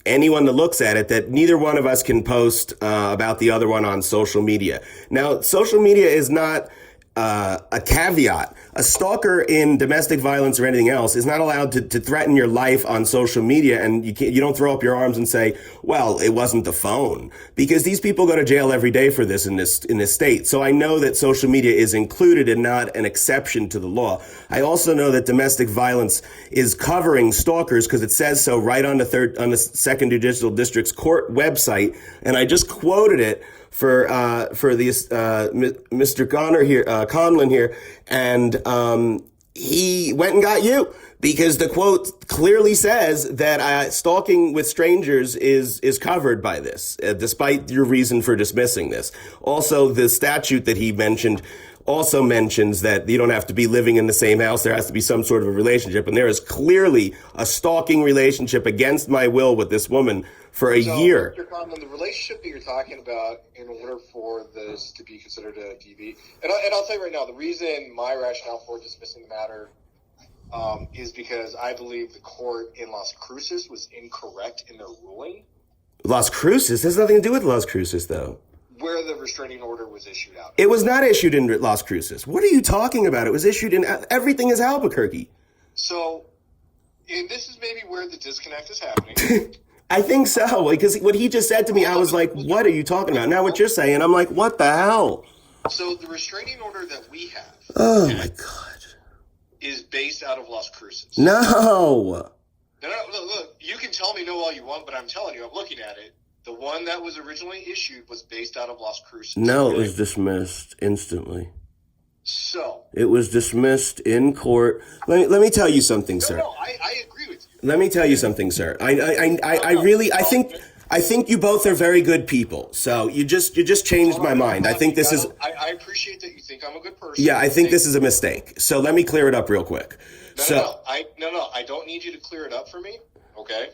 anyone that looks at it that neither one of us can post about the other one on social media. Now, social media is not a caveat. A stalker in domestic violence or anything else is not allowed to threaten your life on social media, and you don't throw up your arms and say, well, it wasn't the phone, because these people go to jail every day for this in this state. So I know that social media is included and not an exception to the law. I also know that domestic violence is covering stalkers because it says so right on the Second Judicial District's court website, and I just quoted it for Mr. Conlon here, and he went and got you because the quote clearly says that stalking with strangers is covered by this, despite your reason for dismissing this. Also, the statute that he mentioned also mentions that you don't have to be living in the same house. There has to be some sort of a relationship, and there is clearly a stalking relationship against my will with this woman for a year. Mr. Conlon, the relationship that you're talking about, in order for this to be considered a DV, and I'll tell you right now, the reason my rationale for dismissing the matter is because I believe the court in Las Cruces was incorrect in their ruling. Las Cruces? This has nothing to do with Las Cruces, though. Where the restraining order was issued out. It was not issued in Las Cruces. What are you talking about? It was issued in everything is Albuquerque. So, and this is maybe where the disconnect is happening. I think so, because what he just said to me, I was like, what are you talking about? Now what you're saying, I'm like, what the hell? So the restraining order that we have, oh my God, is based out of Las Cruces. No. Look, you can tell me no all you want, but I'm telling you, I'm looking at it. The one that was originally issued was based out of Las Cruces. No, it was dismissed instantly. So it was dismissed in court. Let me tell you something, sir. No, I agree with you. Let me tell you something, sir. I think you both are very good people. So you just changed my mind. I think this is. I appreciate that you think I'm a good person. Yeah, I think this is a mistake. So let me clear it up real quick. No, I don't need you to clear it up for me. Okay.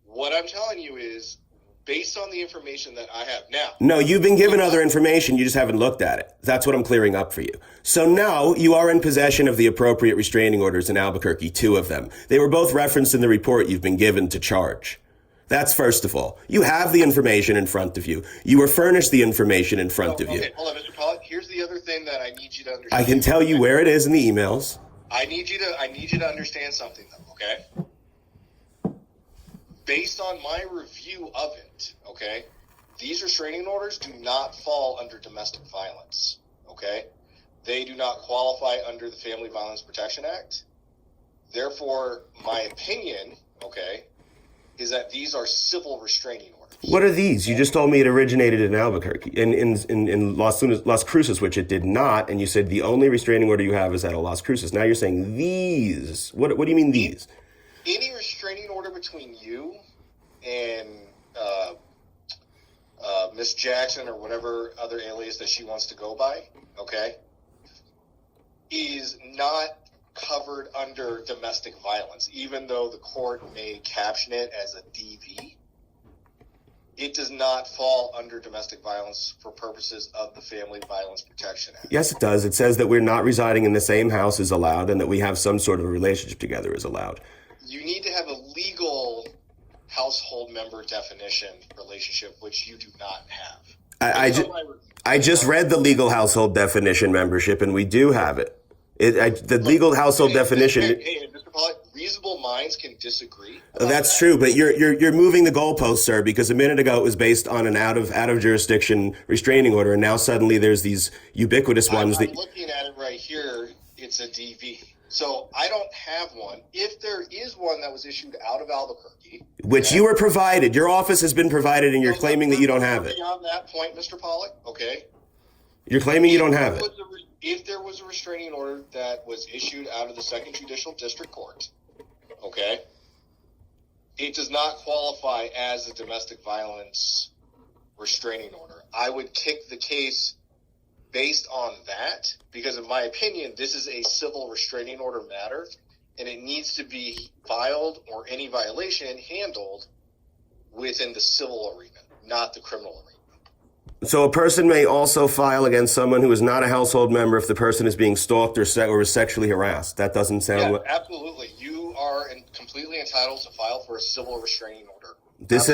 What I'm telling you is, based on the information that I have now. No, you've been given other information. You just haven't looked at it. That's what I'm clearing up for you. So now you are in possession of the appropriate restraining orders in Albuquerque, 2 of them. They were both referenced in the report you've been given to charge. That's first of all. You have the information in front of you. You were furnished the information in front of you. Okay, hold on, Mr. Pollock. Here's the other thing that I need you to understand. I can tell you where it is in the emails. I need you to understand something, though, okay? Based on my review of it, okay, these restraining orders do not fall under domestic violence, okay? They do not qualify under the Family Violence Protection Act. Therefore, my opinion, okay, is that these are civil restraining orders. What are these? You just told me it originated in Albuquerque, in Las Cruces, which it did not, and you said the only restraining order you have is out of Las Cruces. Now you're saying these. What do you mean these? Any restraining order between you and Miss Jackson or whatever other alias that she wants to go by, okay, is not covered under domestic violence, even though the court may caption it as a DV. It does not fall under domestic violence for purposes of the Family Violence Protection Act. Yes, it does. It says that we're not residing in the same house is allowed and that we have some sort of a relationship together is allowed. You need to have a legal household member definition relationship, which you do not have. I just read the legal household definition membership, and we do have it. The legal household definition. Hey, Mr. Pollock, reasonable minds can disagree. That's true, but you're moving the goalposts, sir. Because a minute ago it was based on an out of jurisdiction restraining order, and now suddenly there's these ubiquitous ones. I'm looking at it right here. It's a DV. So I don't have one. If there is one that was issued out of Albuquerque, which you were provided, your office has been provided, and you're claiming that you don't have it. Beyond that point, Mr. Pollock, okay. You're claiming you don't have it. If there was a restraining order that was issued out of the Second Judicial District Court, okay, it does not qualify as a domestic violence restraining order. I would kick the case based on that, because in my opinion, this is a civil restraining order matter, and it needs to be filed or any violation handled within the civil arena, not the criminal arena. So a person may also file against someone who is not a household member if the person is being stalked or is sexually harassed. That doesn't sound... Yeah, absolutely. You are completely entitled to file for a civil restraining order This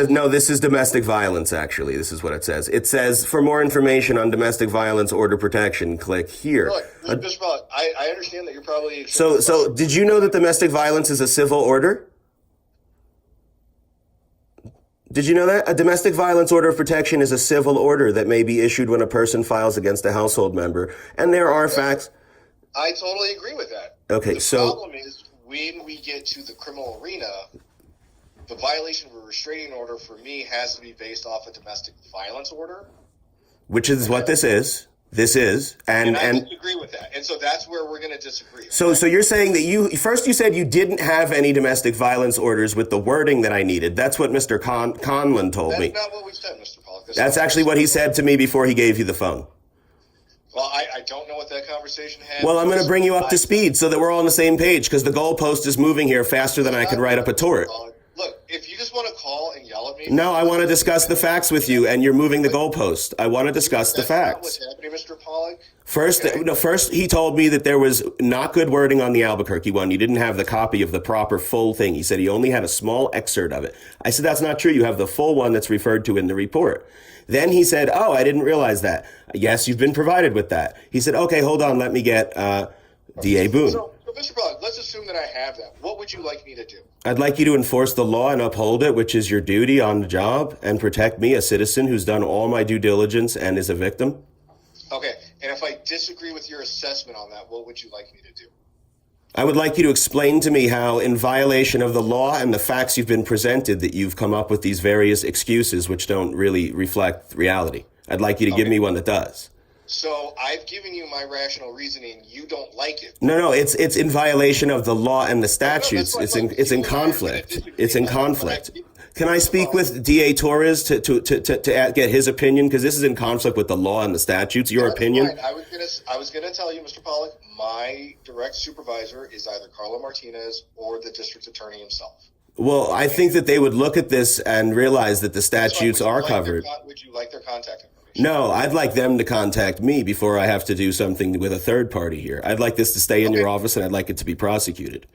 is domestic violence, actually. This is what it says. It says, for more information on domestic violence order protection, click here. Look, Mr. Pollock, I understand that you're probably... So did you know that domestic violence is a civil order? Did you know that? A domestic violence order of protection is a civil order that may be issued when a person files against a household member. And there are facts... I totally agree with that. Okay, the problem is, when we get to the criminal arena, the violation of a restraining order for me has to be based off a domestic violence order. Which is what this is. This is. And I disagree with that. And so that's where we're going to disagree. So you're saying that you said you didn't have any domestic violence orders with the wording that I needed. That's what Mr. Conlon told me. That's not what we said, Mr. Pollock. That's actually what he said to me before he gave you the phone. Well, I don't know what that conversation had. Well, I'm going to bring you up to speed so that we're all on the same page, because the goalpost is moving here faster than I could write up a tort. Look, if you just want to call and yell at me... No, I want to discuss the facts with you, and you're moving the goalpost. I want to discuss the facts. That's not what's happening, Mr. Pollock. First, he told me that there was not good wording on the Albuquerque one. You didn't have the copy of the proper full thing. He said he only had a small excerpt of it. I said, that's not true. You have the full one that's referred to in the report. Then he said, oh, I didn't realize that. Yes, you've been provided with that. He said, okay, hold on. Let me get D.A. Boone. So, Mr. Pollock, let's assume that I have that. What would you like me to do? I'd like you to enforce the law and uphold it, which is your duty on the job, and protect me, a citizen who's done all my due diligence and is a victim. Okay, and if I disagree with your assessment on that, what would you like me to do? I would like you to explain to me how, in violation of the law and the facts you've been presented, that you've come up with these various excuses which don't really reflect reality. I'd like you to give me one that does. So I've given you my rational reasoning. You don't like it. No, it's in violation of the law and the statutes. It's in conflict. It's in conflict. Can I speak with D.A. Torrez to get his opinion? Because this is in conflict with the law and the statutes. Your opinion? Fine. I was gonna tell you, Mr. Pollock, my direct supervisor is either Carlo Martinez or the district attorney himself. Well, I think that they would look at this and realize that the statutes are covered. Would you like their contact information? No, I'd like them to contact me before I have to do something with a third party here. I'd like this to stay in your office, and I'd like it to be prosecuted.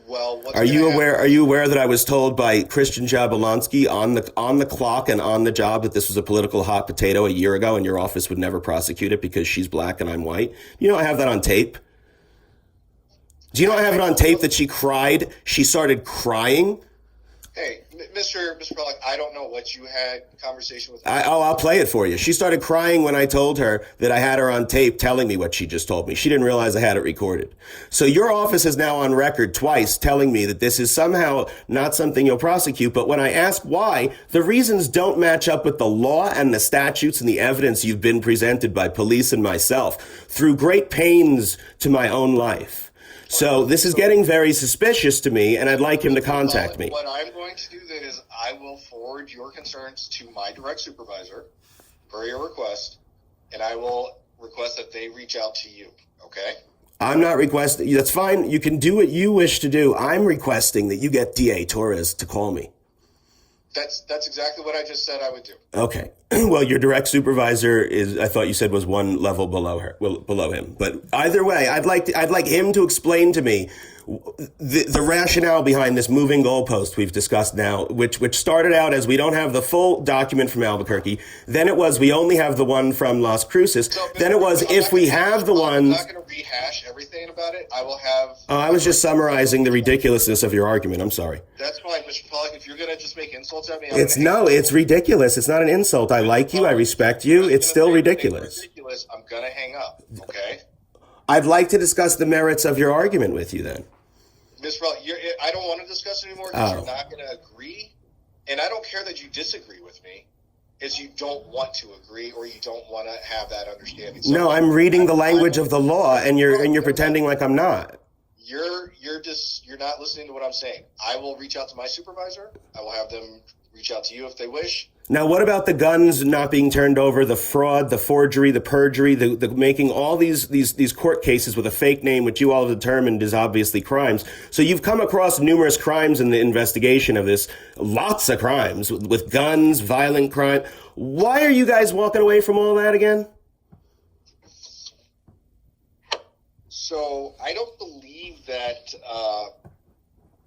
Well, are you aware that I was told by Christian Jablonski on the clock and on the job that this was a political hot potato a year ago, and your office would never prosecute it because she's black and I'm white? You know, I have that on tape. Do you know I have it on tape that she cried? She started crying. Hey, Mr. Pollock, I don't know what you had conversation with. I'll play it for you. She started crying when I told her that I had her on tape telling me what she just told me. She didn't realize I had it recorded. So your office is now on record twice telling me that this is somehow not something you'll prosecute. But when I ask why, the reasons don't match up with the law and the statutes and the evidence you've been presented by police and myself through great pains to my own life. So this is getting very suspicious to me, and I'd like him to contact me. What I'm going to do then is I will forward your concerns to my direct supervisor per your request, and I will request that they reach out to you, okay? I'm not requesting. That's fine. You can do what you wish to do. I'm requesting that you get D.A. Torrez to call me. That's exactly what I just said I would do. Okay. Well, your direct supervisor is, I thought you said, was one level below him. But either way, I'd like him to explain to me the rationale behind this moving goalpost we've discussed now, which started out as we don't have the full document from Albuquerque. Then it was we only have the one from Las Cruces. So, then it was if we have the ones. I'm not going to rehash everything about it. I will have. I was just summarizing the ridiculousness of your argument. I'm sorry. That's fine, Mr. Pollock. If you're going to just make insults at me, it's ridiculous. It's not an insult. I like you. I respect you. It's still ridiculous. I'm going to hang up. Okay. I'd like to discuss the merits of your argument with you then. Mr. Pollock, I don't want to discuss it anymore because you're not going to agree. And I don't care that you disagree with me. It's you don't want to agree or you don't want to have that understanding. So no, I'm reading the language of the law, and you're pretending like I'm not. You're not listening to what I'm saying. I will reach out to my supervisor. I will have them reach out to you if they wish. Now, what about the guns not being turned over, the fraud, the forgery, the perjury, the making all these court cases with a fake name, which you all determined is obviously crimes? So you've come across numerous crimes in the investigation of this, lots of crimes with guns, violent crime. Why are you guys walking away from all that again? So I don't believe that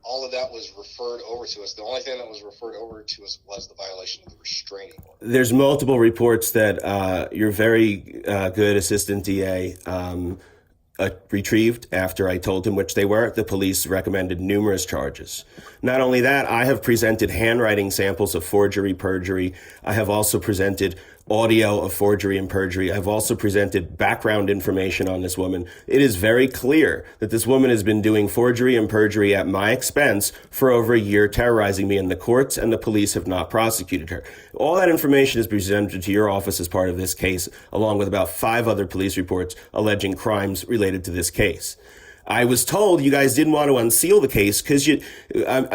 all of that was referred over to us. The only thing that was referred over to us was the violation of the restraining order. There's multiple reports that your very good assistant DA retrieved after I told him which they were. The police recommended numerous charges. Not only that, I have presented handwriting samples of forgery, perjury. I have also presented audio of forgery and perjury. I've also presented background information on this woman. It is very clear that this woman has been doing forgery and perjury at my expense for over a year, terrorizing me, and the courts and the police have not prosecuted her. All that information is presented to your office as part of this case, along with about 5 other police reports alleging crimes related to this case. I was told you guys didn't want to unseal the case because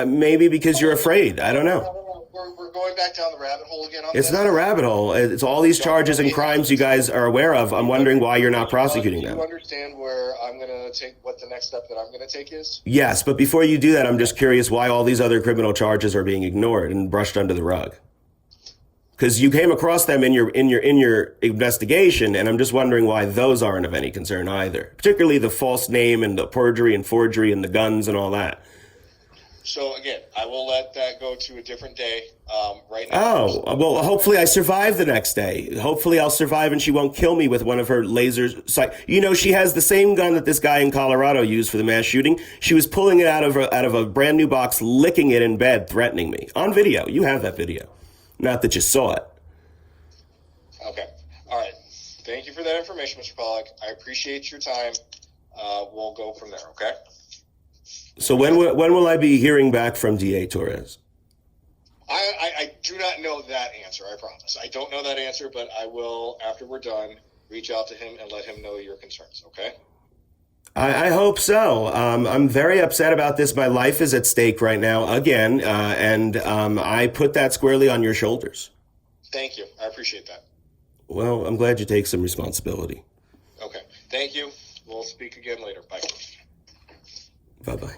maybe because you're afraid. I don't know. We're going back down the rabbit hole again on It's this. not a rabbit hole. It's all these charges and crimes you guys are aware of. I'm wondering why you're not prosecuting Do them. you understand where I'm going to take, what the next step that I'm going to take is? Yes, but before you do that, I'm just curious why all these other criminal charges are being ignored and brushed under the rug. Because you came across them in your investigation, and I'm just wondering why those aren't of any concern either. Particularly the false name and the perjury and forgery and the guns and all that. So again, I will let that go to a different day. Right now. Oh, well, hopefully I survive the next day. Hopefully I'll survive and she won't kill me with one of her lasers. You know, she has the same gun that this guy in Colorado used for the mass shooting. She was pulling it out of a brand new box, licking it in bed, threatening me. On video. You have that video. Not that you saw it. Okay. All right. Thank you for that information, Mr. Pollack. I appreciate your time. We'll go from there, okay? So when will I be hearing back from DA Torrez? I do not know that answer, I promise. I don't know that answer, but I will, after we're done, reach out to him and let him know your concerns, okay? I hope so. I'm very upset about this. My life is at stake right now again, and I put that squarely on your shoulders. Thank you. I appreciate that. Well, I'm glad you take some responsibility. Okay. Thank you. We'll speak again later. Bye. Bye-bye.